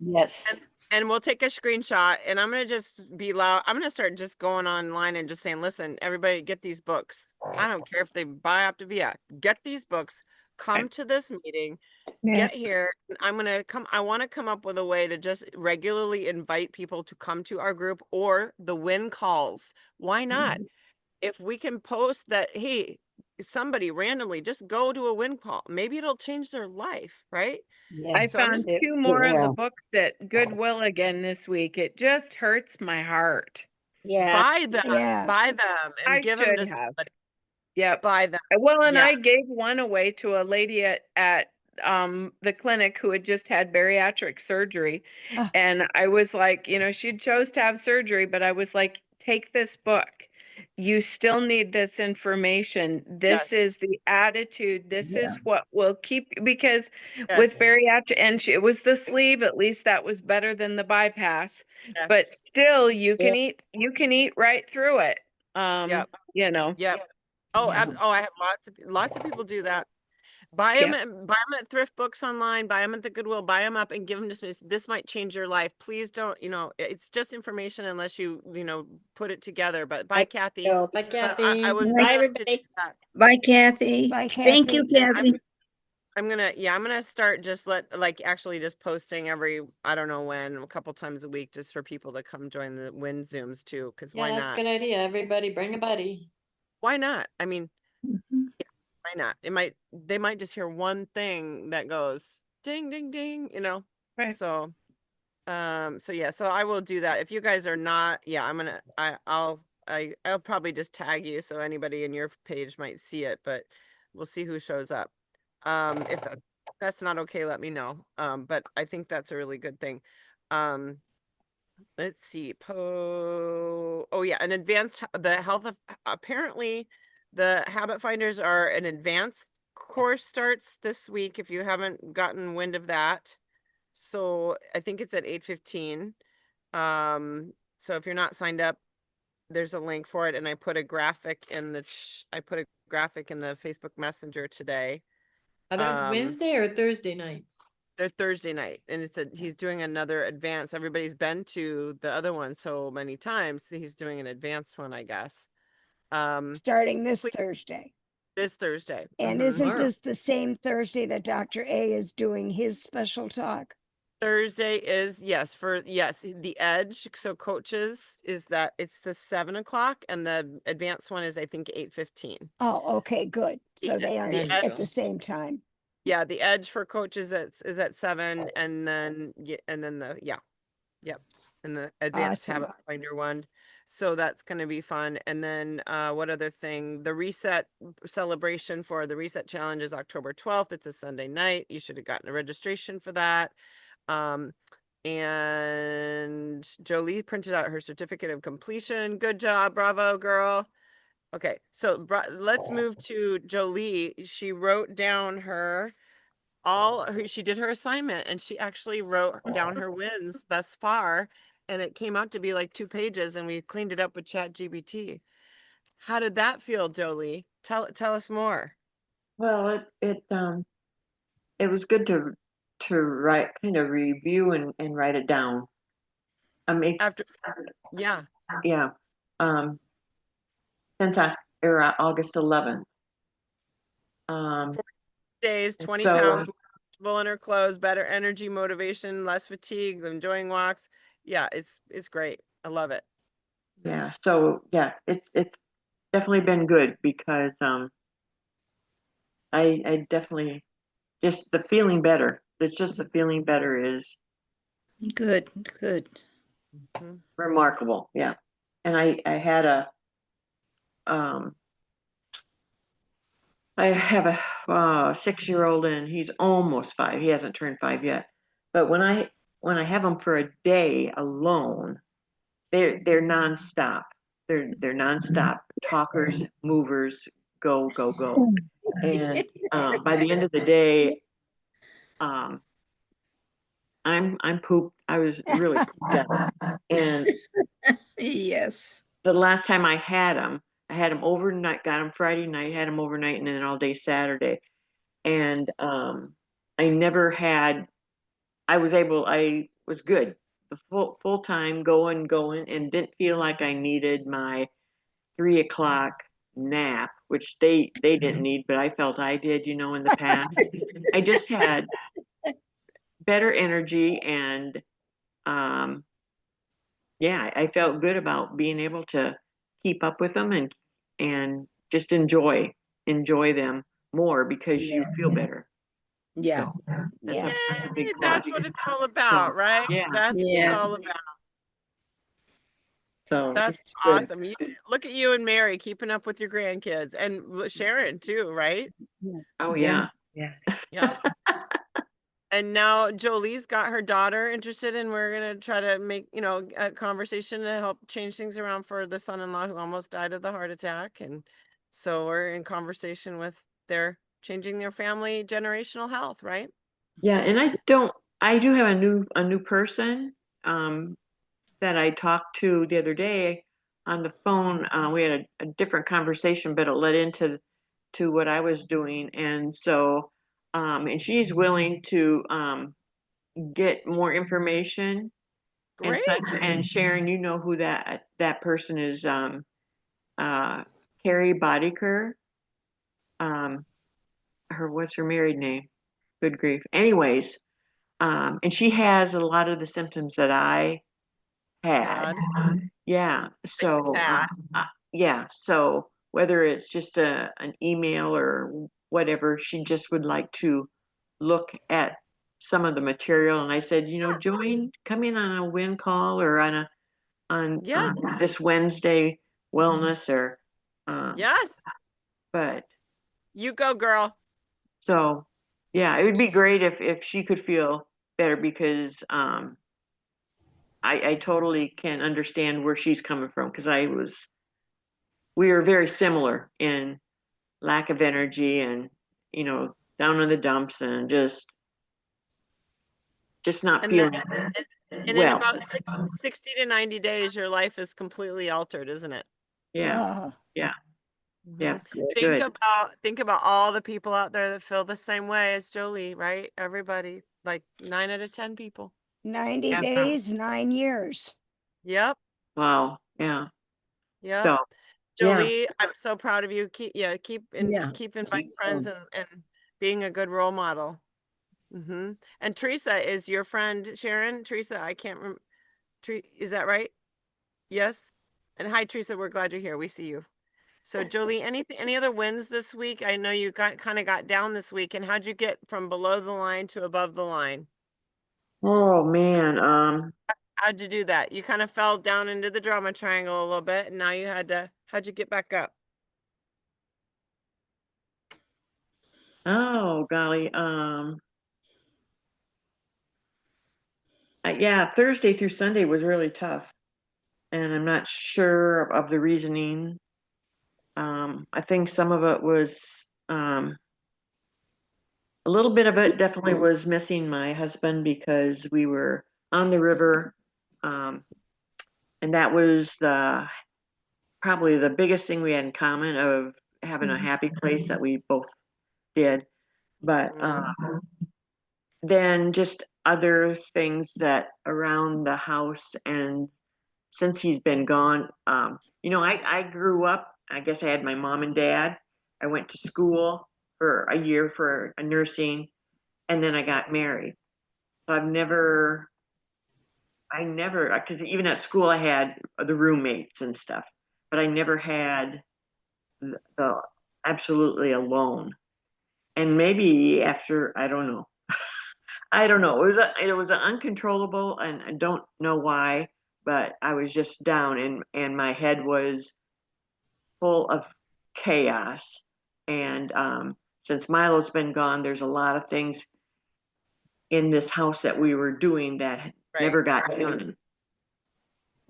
Yes. And we'll take a screenshot and I'm gonna just be loud. I'm gonna start just going online and just saying, listen, everybody get these books. I don't care if they buy Optavia, get these books, come to this meeting, Yeah. get here. I'm gonna come, I want to come up with a way to just regularly invite people to come to our group or the win calls. Why not? If we can post that, hey, somebody randomly just go to a win call, maybe it'll change their life, right? I Yes. So I'm found just It, 2 it more of the will. books at Goodwill again this week. It just hurts my heart. Yeah. buy Yeah. them and I give them should to have. somebody. Yep. Buy them. Well, and Yeah. I gave one away to a lady at the clinic who had just had bariatric surgery. Ah. And I was like, you know, she chose to have surgery, but I was like, take this book. You still need this information. This Yes. is the attitude. This Yeah. is what will keep, because with Yes. bariatric, and it was the sleeve, at least that was better than the bypass. But Yes. still, Yeah. you can eat right through it. Yep. You know. Yep. Oh, Yeah. I have lots of people do that. Buy Yeah. them, at thrift books online, buy them at the Goodwill, buy them up and give them to me. This might change your life. Please don't, it's just information unless you put it together. But bye, I Kathy. know. Bye, But I Kathy. would Bye. Bye, love to do everybody. that. Bye, Kathy. Bye, Thank you, Kathy. Kathy. I'm gonna start just actually just posting every, I don't know when, a couple times a week just for people to come join the Win Zooms too. Cause why Yeah, that's a not? good idea. Everybody bring a buddy. Why not? I mean, Mhm. why not? They might just hear one thing that goes, ding, ding, ding, Right. so yeah, so I will do that. If you guys are not, yeah, I'll probably just tag you so anybody in your page might see it, but we'll see who shows up. If that's not okay, let me know. But I think that's a really good thing. Let's see. Oh yeah, the health of apparently the habit finders are an advanced course starts this week if you haven't gotten wind of that. So I think it's at 8:15. So if you're not signed up, there's a link for it, and I put a graphic in the Facebook Messenger today. Are those Wednesday or Thursday nights? They're Thursday night, and he's doing another advance. Everybody's been to the other one so many times. He's doing an advanced one, I guess. Starting this Please- Thursday. This Thursday. And Mhm. isn't Tomorrow. this the same Thursday that Dr. A is doing his special talk? Thursday is the edge. So coaches is that it's the 7 o'clock, and the advanced one is I think 8:15. Oh, okay, good. So they aren't There you at go. the same time. Yeah, the edge for coaches is at 7, and then yep, and the advanced Awesome. habit finder one. So that's going to be fun. And then what other thing? The reset celebration for the reset challenge is October 12th. It's a Sunday night. You should have gotten a registration for that. And Jolie printed out her certificate of completion. Good job. Bravo, girl. Okay, so let's move to Jolie. She wrote down she did her assignment, and she actually wrote down her wins thus far, and it came out to be like 2 pages, and we cleaned it up with ChatGPT. How did that feel, Jolie? Tell us more. Well, it was good to write, kind of review and write it down. After, yeah, Yeah, since August 11th. days, 20 so pounds, more comfortable in her clothes, better energy, motivation, less fatigue, enjoying walks. Yeah, it's great. I love it. yeah, it's definitely been good because I definitely just the feeling better. It's just the feeling better is Good. Mhm. remarkable. Yeah, and I had a I have a 6-year-old, and he's almost 5. He hasn't turned 5 yet. But when I have him for a day alone, they're nonstop. They're nonstop talkers, movers, go go go. And by the end of the day, um, I'm pooped. I was really pooped out. And Yes. the last time I had him overnight. Got him Friday night, had him overnight, and then all day Saturday. And I never had. I was good. The full time going, and didn't feel like I needed my 3 o'clock nap, which they didn't need, but I felt I did, in the past. I just had better energy, and yeah, I felt good about being able to keep up with them and just enjoy them more because you feel better. Yeah. So that's Yeah. a big Yay, plus. that's what it's all about, right? Yeah. That's what it's Yeah. all about. So That's it's good. awesome. Look at you and Mary keeping up with your grandkids, and Sharon too, right? Oh Yeah. yeah. Yeah. And now Jolie's got her daughter interested, and we're gonna try to make a conversation to help change things around for the son-in-law who almost died of the heart attack, and so we're in conversation with their changing their family generational health, right? Yeah, and I do have a new person that I talked to the other day on the phone. We had a different conversation, but it led into what I was doing. And so and she's willing to get more information and Great. such. And Sharon, you know who that person is, Carrie Bodyker. What's her married name? Good grief. Anyways, and she has a lot of the symptoms that I had. Yeah. So, yeah. So whether it's just an email or whatever, she just would like to look at some of the material, and I said, come in on a win call or on Yes. this Wednesday wellness or Yes. but You go, girl. so yeah, it would be great if she could feel better because I totally can understand where she's coming from because we are very similar in lack of energy and down in the dumps and just not And then feeling and in well. about 60 to 90 days, your life is completely altered, isn't it? Yeah, Uh, yeah, yeah. Mhm. It's Think good. about think about all the people out there that feel the same way as Jolie, right? Everybody, like 9 out of 10 people. 90 Yeah. days, 9 years. Yep. Wow. Yeah. Yep. So yeah. Jolie, I'm so proud of you. Keep Yeah. inviting friends and being a good role model. And Teresa is your friend, Sharon. Teresa, I can't remember. Is that right? Yes. And hi, Teresa. We're glad you're here. We see you. So Jolie, any other wins this week? I know you kind of got down this week. And how'd you get from below the line to above the line? Oh man. How'd you do that? You kind of fell down into the drama triangle a little bit, and now how'd you get back up? Oh golly. Yeah, Thursday through Sunday was really tough, and I'm not sure of the reasoning. I think some of it was a little bit of it definitely was missing my husband because we were on the river, and that was probably the biggest thing we had in common of having a happy place that we both did. But then just other things that around the house and since he's been gone, I grew up, I guess I had my mom and dad. I went to school for a year for a nursing and then I got married. So because even at school I had the roommates and stuff, but I never had the absolutely alone. And maybe after, I don't know. I don't know. It was uncontrollable, and I don't know why, but I was just down, and my head was full of chaos. And since Milo's been gone, there's a lot of things in this house that we were doing that never got done,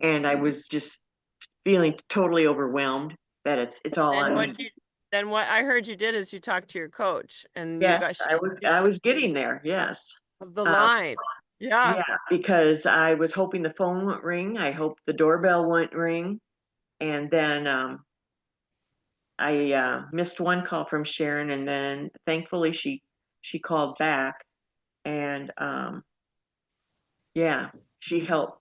and I was just feeling totally overwhelmed that it's all Then on me. what I heard you did is you talked to your coach and you got Yes, I was getting there. Yes. of the Um, line. Yeah. Yeah, because I was hoping the phone wouldn't ring. I hoped the doorbell wouldn't ring. And then I missed one call from Sharon, and then thankfully she called back, and yeah, she helped.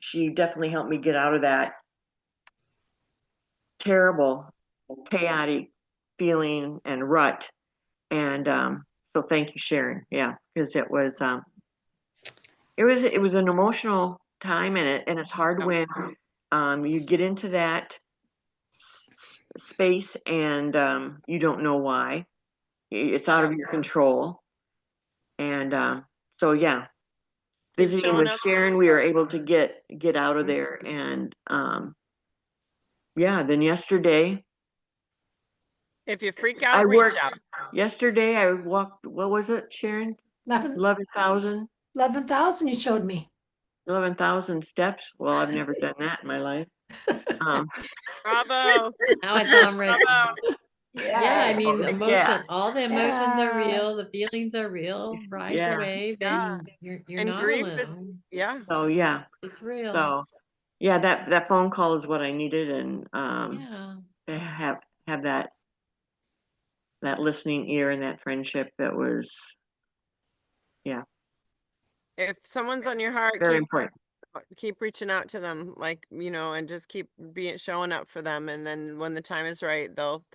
She definitely helped me get out of that terrible, chaotic feeling and rut. And so thank you, Sharon. Yeah, because it was an emotional time, and it's hard when you get into that space and you don't know why. It's out of your control. And so yeah, Keep visiting showing with up. Sharon, we were able to get out of there. And yeah, then yesterday If you freak I out, reach worked. out. Yesterday I walked. What was it, Sharon? 11 11,000. 11,000 you showed me. 11,000 steps. Well, I've never done that in my life. Um, Bravo. Now it's on record. Bravo. Yeah, I mean, yeah, all the emotions are Yeah. real, the feelings are real, ride the yeah. wave, Yeah. and you're And not grief is, alone. yeah. So yeah, It's real. so yeah, that phone call is what I needed, and Yeah. to have that listening ear and that friendship that was, yeah, If someone's on your heart, very important. keep reaching out to them, like, and just keep showing up for them. And then when the time is right, they'll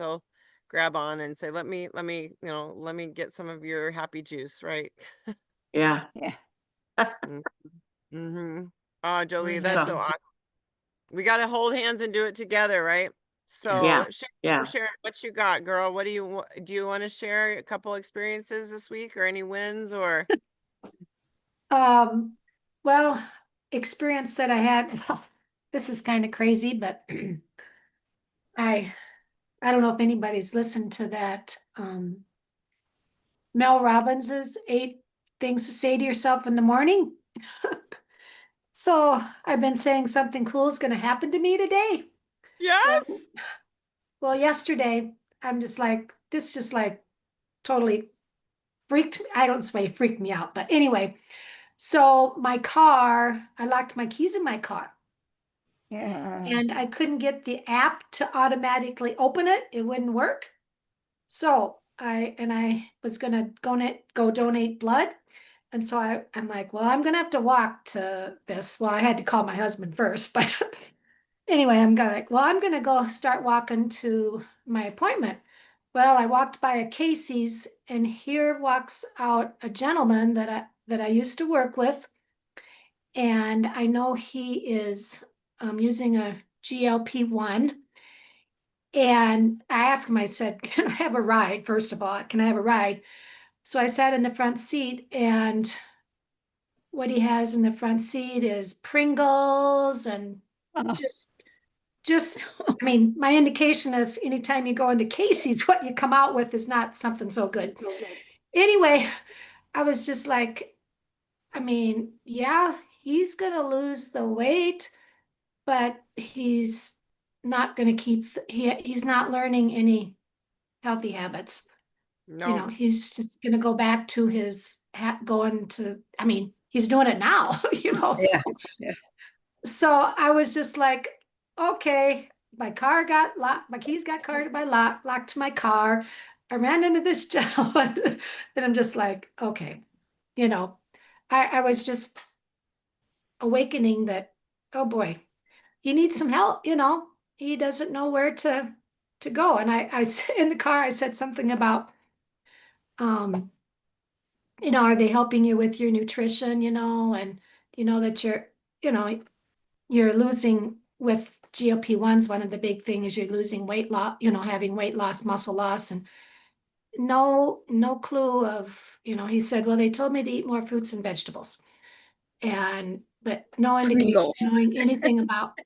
grab on and say, let me get some of your happy juice, right? Yeah. Yeah. Mm-hmm. Oh, Jolie, I that's have so So awesome. We got to hold hands and do it together, right? yeah, So yeah. share what you got, girl. What do you want to share? A couple experiences this week or any wins or? Well, experience that I had, well, this is kind of crazy, but I I don't know if anybody's listened to that. Mel Robbins's 8 things to say to yourself in the morning. So I've been saying something cool is going to happen to me today. Well, Yes. well, yesterday I'm just like, this just like totally freaked me. I don't say freaked me out, but anyway. So my car, I locked my keys in my car Yeah. and I couldn't get the app to automatically open it. It wouldn't work. So I was gonna go donate blood. And so I'm like, well, I'm gonna have to walk to this. Well, I had to call my husband first, but anyway, I'm gonna go start walking to my appointment. Well, I walked by a Casey's and here walks out a gentleman that I used to work with. And I know he is using a GLP-1. And I asked him, I said, can I have a ride? First of all, can I have a ride? So I sat in the front seat, and what he has in the front seat is Pringles and Oh, just just I mean, my indication of anytime you go into Casey's, what you come out with is not something so good. Anyway, I was just like, I mean, yeah, he's gonna lose the weight, but he's not gonna he's not learning any healthy habits. No. He's just gonna go back to going to, I mean, he's doing it now, Yeah, so yeah. so I was just like, okay, my car got locked, my keys got carted by locked to my car. I ran into this gentleman, and I'm just like, okay, you know, I was just awakening that, oh boy, he needs some help. He doesn't know where to go. And in the car, I said something about, um, are they helping you with your nutrition, and that you know, you're losing with GLP-1s. One of the big thing is you're losing weight loss, having weight loss, muscle loss, and no clue of, he said, well, they told me to eat more fruits and vegetables, but no indication Pringles. knowing anything about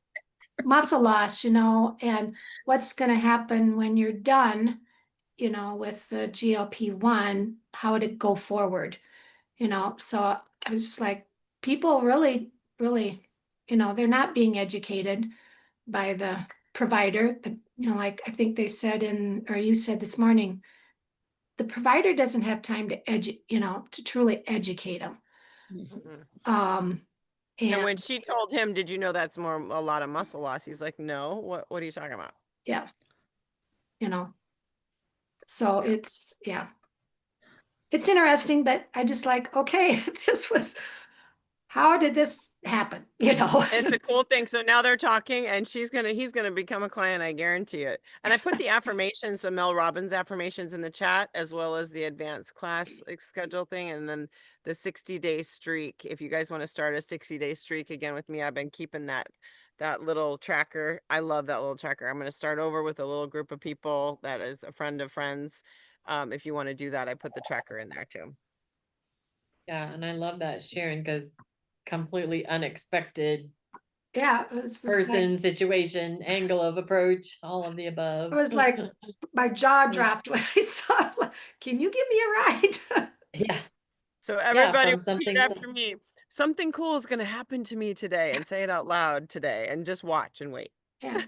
muscle loss, and what's going to happen when you're done, with the GLP-1, how would it go forward? So I was just like, people really, really, they're not being educated by the provider. Like I think they said or you said this morning, the provider doesn't have time to truly educate them. Mm-mm. Um, And and when she told him, did you know that's a lot of muscle loss? He's like, no, what are you talking about? yeah, you know, so Yeah. it's interesting, but I just like, okay, how did this happen? It's a cool thing. So now they're talking and he's gonna become a client, I guarantee it. And I put the affirmations, so Mel Robbins affirmations in the chat, as well as the advanced class schedule thing, and then the 60-day streak. If you guys want to start a 60-day streak again with me, I've been keeping that little tracker. I love that little tracker. I'm gonna start over with a little group of people that is a friend of friends. If you want to do that, I put the tracker in there too. Yeah, and I love that, Sharon, because completely unexpected Yeah, it was just like, person, situation, angle of approach, all of the I above. was like, my jaw dropped when I saw it. Like, can you give me a ride? Yeah, So yeah, everybody from repeat something. after me. Something cool is going to happen to me today, and say it out loud today, and just watch and wait. Yeah.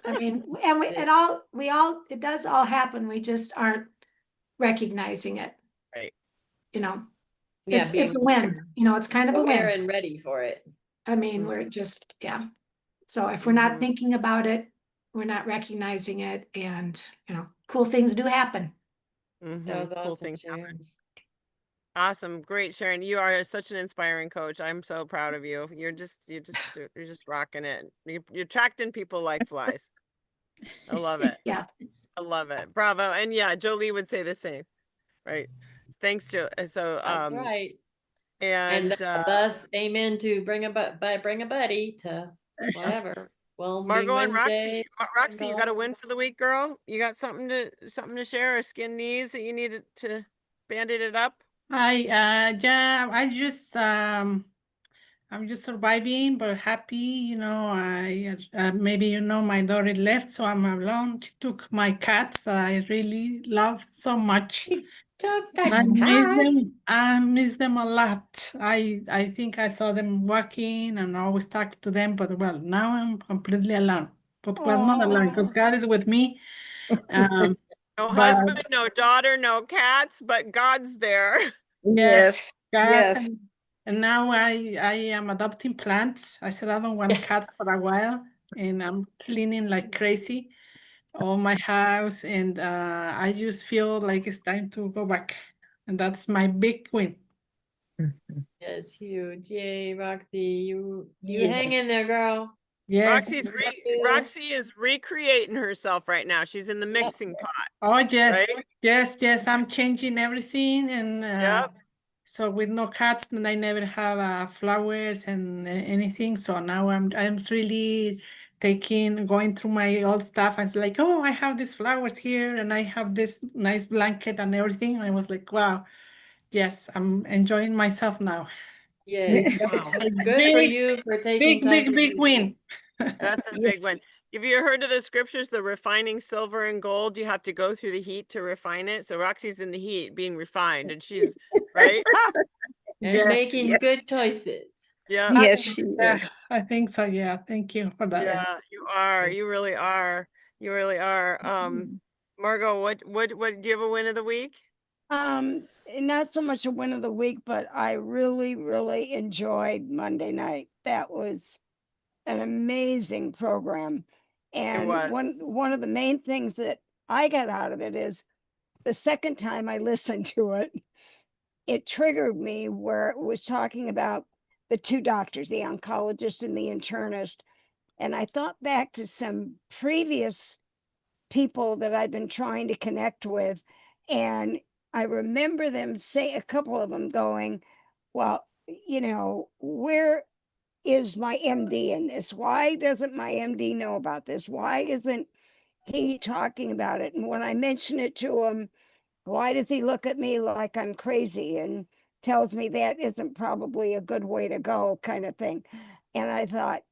I mean, and it does all happen. We just aren't recognizing it. Right. You know, Yeah, it's being a win. It's kind of a aware win. and ready for it. I mean, Mhm. we're just, yeah. So if we're not Mhm. thinking about it, we're not recognizing it, and cool things do happen. That Mhm. was Cool awesome, things happen. Sharon. Awesome. Great, Sharon. You are such an inspiring coach. I'm so proud of you. You're just rocking it. You're attracting people like flies. I love it. Yeah. I love it. Bravo. And yeah, Jolie would say the same. Right. Thanks, Joe. So That's right. And and thus, amen to bring a buddy to whatever. Well, being Margot and Wednesday, Roxy, you got a golf. win for the week, girl. You got something to share, or skin knees that you needed to bandage it up? I'm just surviving, but happy. I maybe my daughter left, so I'm alone. She took my cats that I really love so much. She took And the I miss cats. them. I miss them a lot. I think I saw them walking and I always talk to them, but well, now I'm completely alone. But well, not alone because Oh, God is with me. Um, No but husband, no daughter, no cats, but God's there. yes, Yes, cats yes. and now I am adopting plants. I said I don't want cats for a while, and I'm cleaning like crazy all my house, and I just feel like it's time to go back, and that's my big win. It's huge. Yay, Roxy. You Yeah. hang in there, girl. Yes. You. Roxy is recreating herself right now. She's in the Yep. mixing pot, Oh, yes, right? yes. I'm changing everything, and Yep. so with no cats, and I never have flowers and anything. So now I'm really going through my old stuff. And it's like, oh, I have these flowers here, and I have this nice blanket and everything. And I was like, wow, yes, I'm enjoying myself now. Yes, That's wow. a Good for big, you for taking big, time big, to big do that. win. That's a big Yes. one. Have you heard of the scriptures, the refining silver and gold? You have to go through the heat to refine it. So Roxy's in the heat being refined, and she's right. And Yes, making good choices. Yeah. I, Yes, she is. yeah, I think so. Yeah, thank you for that. Yeah, you are. You really are. You really are. Margot, what do you have a win of the week? not so much a win of the week, but I really, really enjoyed Monday night. That was an amazing program. It And was. one of the main things that I got out of it is the second time I listened to it, it triggered me where it was talking about the two doctors, the oncologist and the internist. And I thought back to some previous people that I've been trying to connect with. And I remember them say, a couple of them going, well, where is my MD in this? Why doesn't my MD know about this? Why isn't he talking about it? And when I mention it to him, why does he look at me like I'm crazy and tells me that isn't probably a good way to go, kind of thing? And I thought,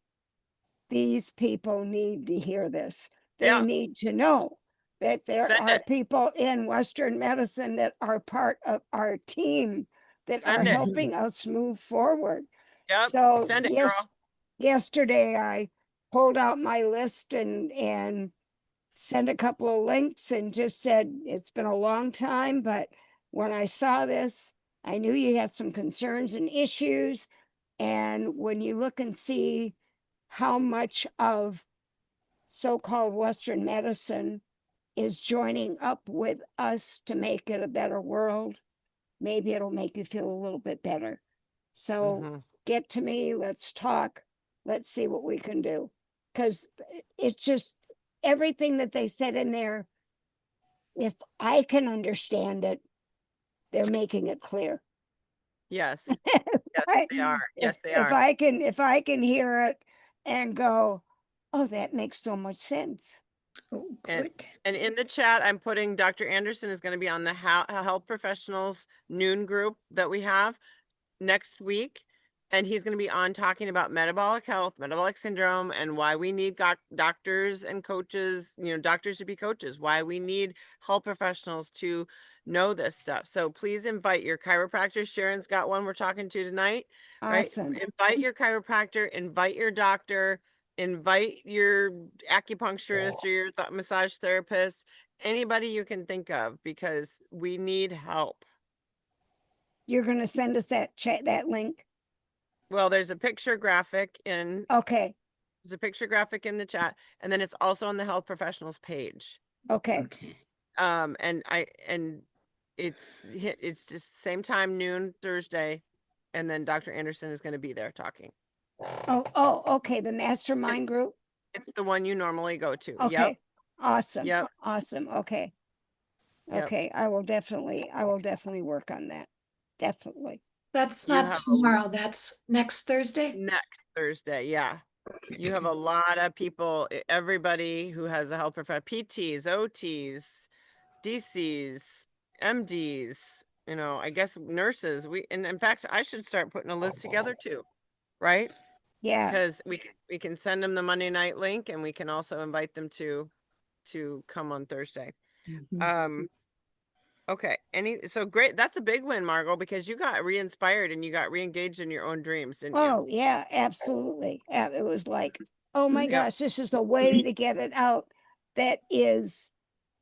these people need to hear this. They Yeah. need to know that there Send are it. people in Western medicine that are part of our team that are Send it. helping us move forward. Yep. So Send it, yes, girl. yesterday I pulled out my list and sent a couple of links and just said it's been a long time, but when I saw this, I knew you had some concerns and issues. And when you look and see how much of so-called Western medicine is joining up with us to make it a better world, maybe it'll make you feel a little bit better. So get to me, let's talk, let's see what we can do. Because it's just everything that they said in there, if I can understand it, they're making it clear. Yes. Yes, they are. Yes, they If are. I can hear it and go, oh, that makes so much sense. Oh, And good. and in the chat, I'm putting Dr. Anderson is going to be on the health professionals noon group that we have next week. And he's going to be on talking about metabolic health, metabolic syndrome, and why we need doctors and coaches, doctors to be coaches, why we need health professionals to know this stuff. So please invite your chiropractor. Sharon's got one we're talking to tonight, right? Awesome. Invite your chiropractor, invite your doctor, invite your acupuncturist or your massage therapist, anybody you can think of, because we need help. You're going to send us that link? Well, there's a picture graphic in Okay. There's a picture graphic in the chat, and then it's also on the health professionals page. Okay. Okay. And it's just same time, noon Thursday, and then Dr. Anderson is going to be there talking. Oh, okay. The mastermind group. It's the one you normally go to. Okay. Yep. Awesome. Yep. Awesome. Okay. Yep. Okay. I will definitely work on that. Definitely. That's You not have tomorrow, that's next Thursday. next Thursday. Yeah. You have a lot of people, everybody who has a health profession, PTs, OTs, DCs, MDs, you know, I guess nurses, and in fact, I should start putting a list together too, right? Yeah. Because we can send them the Monday night link, and we can also invite them to come on Thursday. Mhm. Okay. So great. That's a big win, Margot, because you got re-inspired and you got re-engaged in your own dreams, didn't you? Oh, yeah, absolutely. It was like, oh my Yep. gosh, this is a way to get it out that is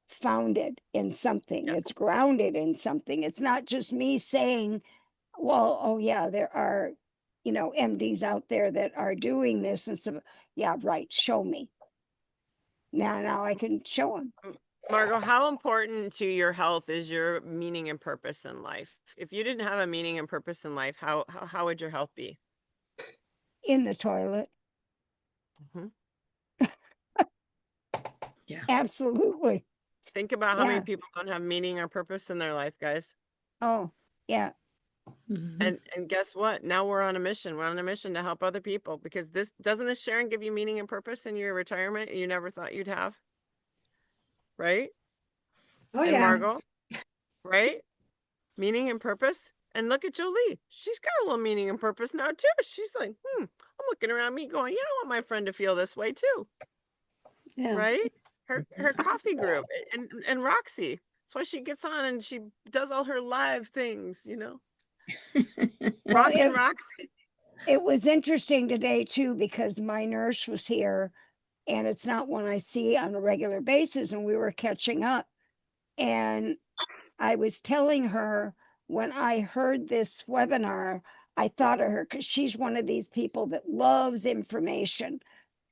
founded in something. Yeah. It's grounded in something. It's not just me saying, well, oh yeah, there are, MDs out there that are doing this and so yeah, right, show me. Now I can show them Margot, how important to your health is your meaning and purpose in life? If you didn't have a meaning and purpose in life, how would your health be? in the toilet. Mhm. Yeah. Absolutely. Think about how many Yeah. people don't have meaning or purpose in their life, guys. Oh, yeah. Mhm. And guess what? Now we're on a mission. We're on a mission to help other people because this doesn't this Sharon give you meaning and purpose in your retirement you never thought you'd have, right? Oh, And yeah. Margot, right? Meaning and purpose. And look at Jolie. She's got a little meaning and purpose now too. She's like, I'm looking around me going, yeah, I want my friend to feel this way too, Yeah. right? Her coffee group and Roxy. That's why she gets on and she does all her live things, you know. Well, Rockin' Roxy. it was interesting today too, because my nurse was here and it's not one I see on a regular basis. And we were catching up. And I was telling her when I heard this webinar, I thought of her because she's one of these people that loves information.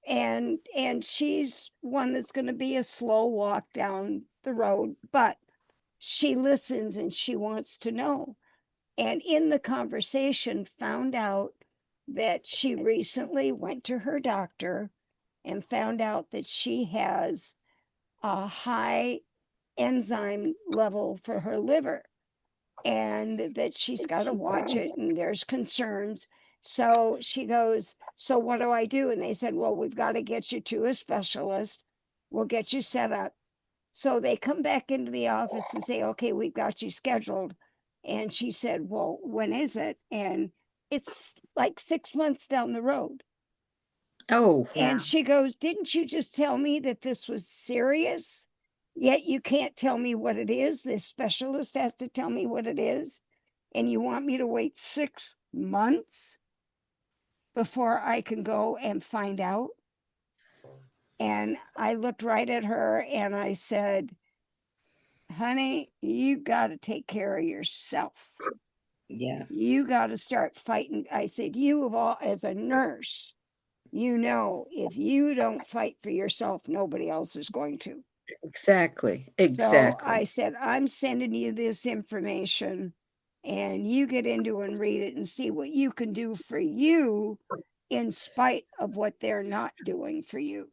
And she's one that's going to be a slow walk down the road, but she listens and she wants to know. And in the conversation, found out that she recently went to her doctor and found out that she has a high enzyme level for her liver and that she's got to watch it and there's concerns. So she goes, so what do I do? And they said, well, we've got to get you to a specialist. We'll get you set up. So they come back into the office and say, okay, we've got you scheduled. And she said, well, when is it? And it's like 6 months down the road. Oh, Yeah. And she goes, didn't you just tell me that this was serious? Yet you can't tell me what it is. This specialist has to tell me what it is. And you want me to wait 6 months before I can go and find out? And I looked right at her and I said, honey, you got to take care of yourself. yeah. You got to start fighting. I said, you of all, as a nurse, if you don't fight for yourself, nobody else is going to. Exactly. So Exactly. I said, I'm sending you this information and you get into and read it and see what you can do for you in spite of what they're not doing for you.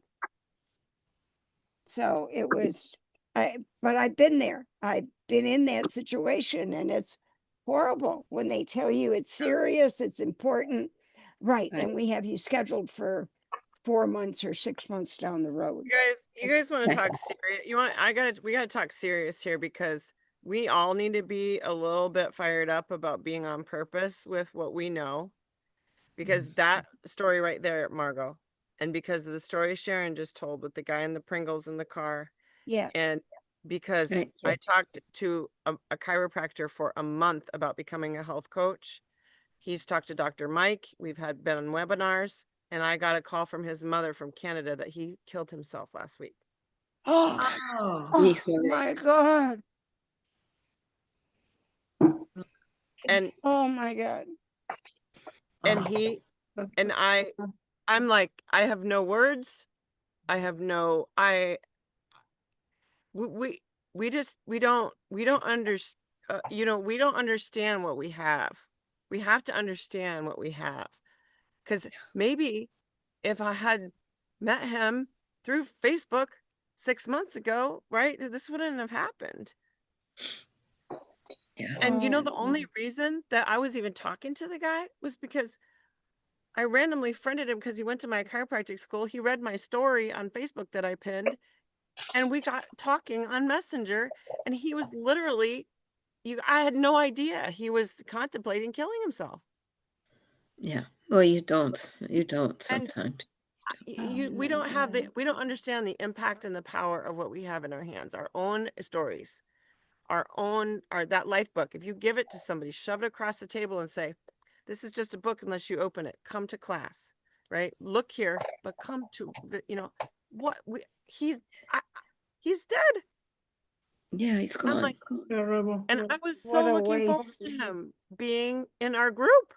So it was, but I've been there. I've been in that situation and it's horrible when they tell you it's serious, it's important. Right. Right. And we have you scheduled for 4 months or 6 months down the road. You guys want to talk serious? We gotta talk serious here because we all need to be a little bit fired up about being on purpose with what we know. Because that story right there, Margot, and because of the story Sharon just told with the guy in the Pringles in the car, Yeah. and because Thank I you. talked to a chiropractor for a month about becoming a health coach. He's talked to Dr. Mike. We've been on webinars, and I got a call from his mother from Canada that he killed himself last week. Oh, Oh. oh Híjole. my God. And Oh my God. and he and I'm like, I have no words. I have no we we don't understand we don't understand what we have. We have to understand what we have. Because maybe if I had met him through Facebook 6 months ago, right, this wouldn't have happened. Yeah. And Oh, the only reason that I was even talking to the guy was because I randomly friended him because he went to my chiropractic school. He read my story on Facebook that I pinned, and we got talking on Messenger, and he was literally, I had no idea he was contemplating killing himself. Yeah. Well, you don't And sometimes. we don't have we don't understand the impact and the power of what we have in our hands, our own stories, that life book. If you give it to somebody, shove it across the table and say, this is just a book unless you open it. Come to class, right? Look here, but come to, what he's dead. Yeah, he's I'm gone. like, Terrible. and I was What so a looking forward waste. to him being in our group.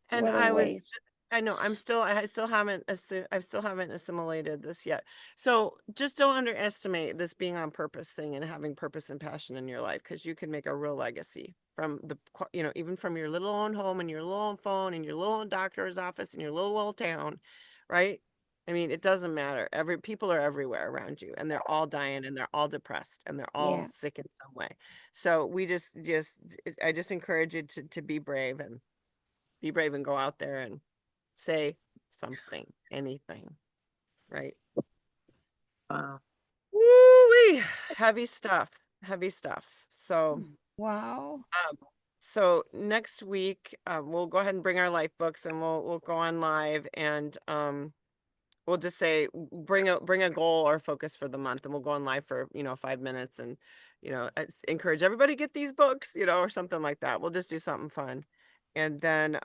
And What a I was, waste. I know I still haven't assimilated this yet. So just don't underestimate this being on purpose thing and having purpose and passion in your life, because you can make a real legacy from even from your little own home and your little own phone and your little own doctor's office and your little old town, right? I mean, it doesn't matter. People are everywhere around you, and they're all dying, and they're all depressed, and they're all Yeah. sick in some way. So I just encourage you to be brave and go out there and say something, anything, right? Wow. Woo-wee. Heavy stuff, heavy stuff. So, Wow. so next week, we'll go ahead and bring our life books, and we'll go on live, and we'll just say bring a goal or focus for the month, and we'll go on live for 5 minutes, and encourage everybody to get these books, or something like that. We'll just do something fun, and then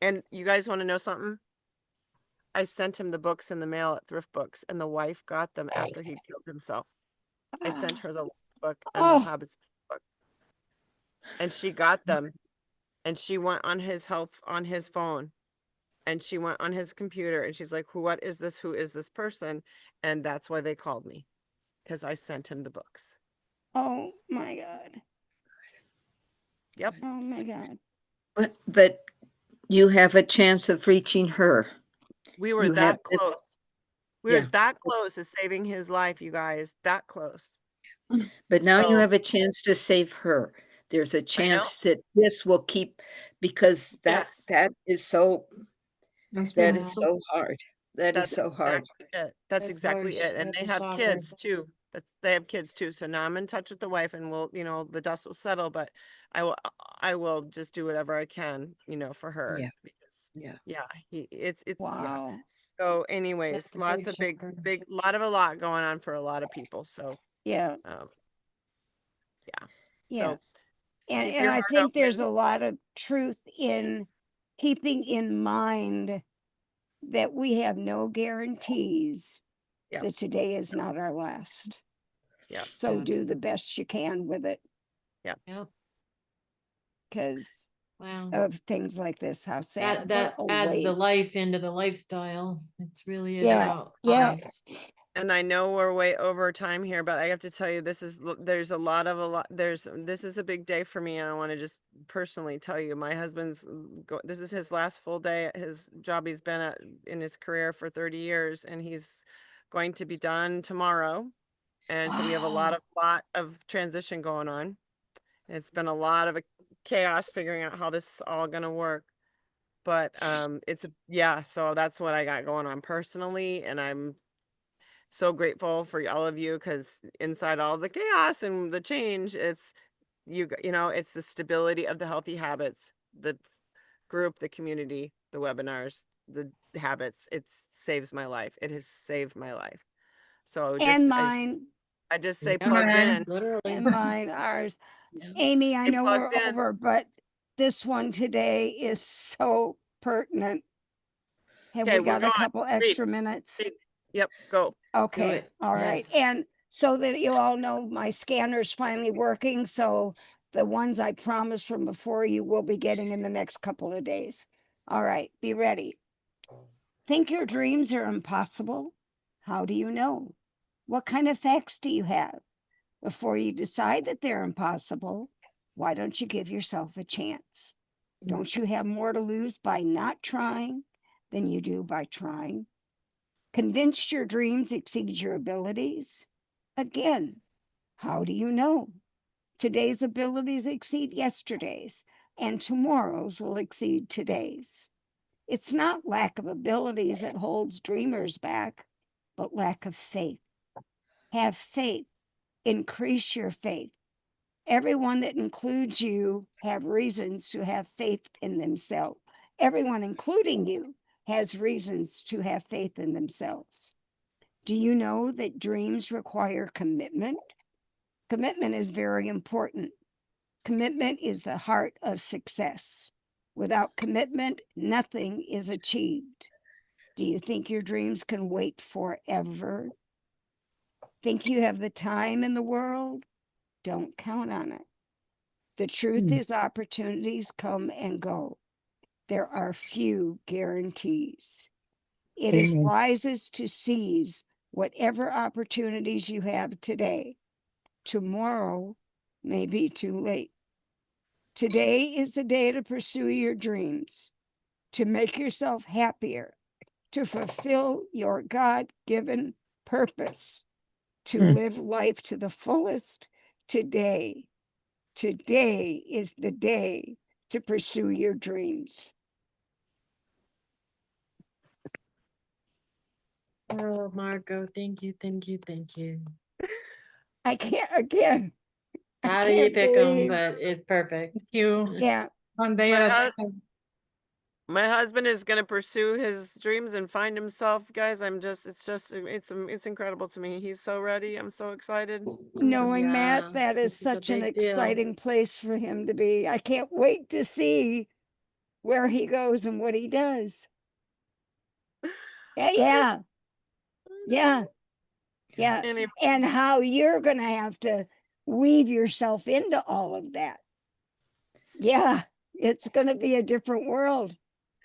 and you guys want to know something? I sent him the books in the mail at Thrift Books, and the wife got them after he killed himself. I sent her the book and the Oh, Hobbit's book, and she got them, and she went on his phone, and she went on his computer, and she's like, what is this? Who is this person? And that's why they called me, because I sent him the books. oh my God. Yep. Oh my God. But you have a chance of reaching her. We were You have that this, close. We were yeah. that close to saving his life, you guys. That close. But now you So have a chance to save her. There's a I know. chance that this will keep, because Yes. that is so That's that beautiful. is so hard. That is That's so hard. exactly it. That's That's exactly harsh. it. And That's they a have shocker. kids too. They have kids too. So now I'm in touch with the wife, and the dust will settle, but I will just do whatever I can, for her, Yeah. because Yeah. yeah, it's yeah. Wow. So That's anyways, a lots big of shocker. a lot going on for a lot of people. So, Yeah. yeah. Yeah. So And keep and your I heart think there's open. a lot of truth in keeping in mind that we have no guarantees Yeah. that today is not our last. Yeah. So Yeah. do the best you can with it Yep. because Wow. of things like this. How sad. That What a adds the waste. life into the lifestyle. It's really is Yeah. about Yeah. lives. And I know we're way over time here, but I have to tell you, this is a big day for me. And I want to just personally tell you, my husband's, this is his last full day at his job he's been at in his career for 30 years, and he's going to be done tomorrow. And so we have a lot of transition going on. And it's been a lot of chaos figuring out how this is all going to work. But so that's what I got going on personally, and I'm so grateful for all of you, because inside all the chaos and the change, it's it's the stability of the healthy habits, the group, the community, the webinars, the habits. It saves my life. It has saved my life. So And mine. I just say Yep. plugged in. Literally. And mine. Ours. Yeah. Amy, I Stay know plugged we're in. over, but this one today is so pertinent. Have Okay, we we're got a going. couple Read. extra minutes? Read. Yep, go. Do Okay. it. All right. Yes. And so that you all know, my scanner's finally working. So the ones I promised from before you will be getting in the next couple of days. All right. Be ready. Think your dreams are impossible? How do you know? What kind of facts do you have? Before you decide that they're impossible, why don't you give yourself a chance? Don't you have more to lose by not trying than you do by trying? Convinced your dreams exceed your abilities? Again, how do you know? Today's abilities exceed yesterday's, and tomorrow's will exceed today's. It's not lack of abilities that holds dreamers back, but lack of faith. Have faith, increase your faith. everyone that includes you have reasons to have faith in themselves. Everyone, including you, has reasons to have faith in themselves. Do you know that dreams require commitment? Commitment is very important. Commitment is the heart of success. Without commitment, nothing is achieved. Do you think your dreams can wait forever? Think you have the time in the world? Don't count on it. The truth is, opportunities come and go. There are few guarantees. It is Amen. wisest to seize whatever opportunities you have today. Tomorrow may be too late. Today is the day to pursue your dreams, to make yourself happier, to fulfill your God-given purpose, to live life to the fullest today. Today is the day to pursue your dreams. Oh, Margot, thank you, thank you, thank you. I can't, again, I How do you can't pick them? believe, But it's perfect. Thank you. yeah, One day My, at a hus- time. my husband is gonna pursue his dreams and find himself, guys. It's incredible to me. He's so ready. I'm so excited. knowing Matt, Yeah, that is this is a such an big deal. exciting place for him to be. I can't wait to see where he goes and what he does. Yeah, yeah, yeah. Anyway, And how you're going to have to weave yourself into all of that. Yeah, it's going to be a different world.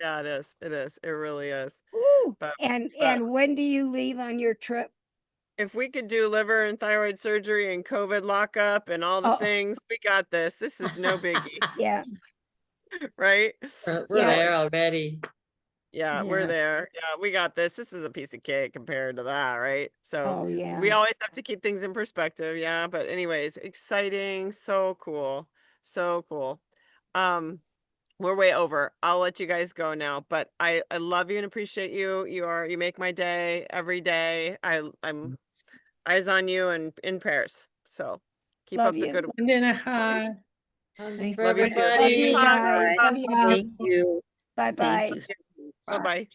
yeah, it is. It is. It really is. Woo. But And when do you leave on your trip? if we could do liver and thyroid surgery and COVID lockup and all the Oh, things, we got this. This is no biggie, yeah, right? We're Yeah. there already. Yeah, we're yeah. there. Yeah, we got this. This is a piece of cake compared to that, right? So Oh, we yeah. always have to keep things in perspective. Yeah, but anyways, exciting, so cool. So cool. Um, we're way over. I'll let you guys go now, but I love you and appreciate you. You make my day every day. I'm eyes on you and in prayers. So keep Love up the you. good work. And then a hug. Hugs Thank for Love you you. too. Love you everybody. Hug, guys. hug. Love you. Thank you. Bye Thank bye. you. Bye bye.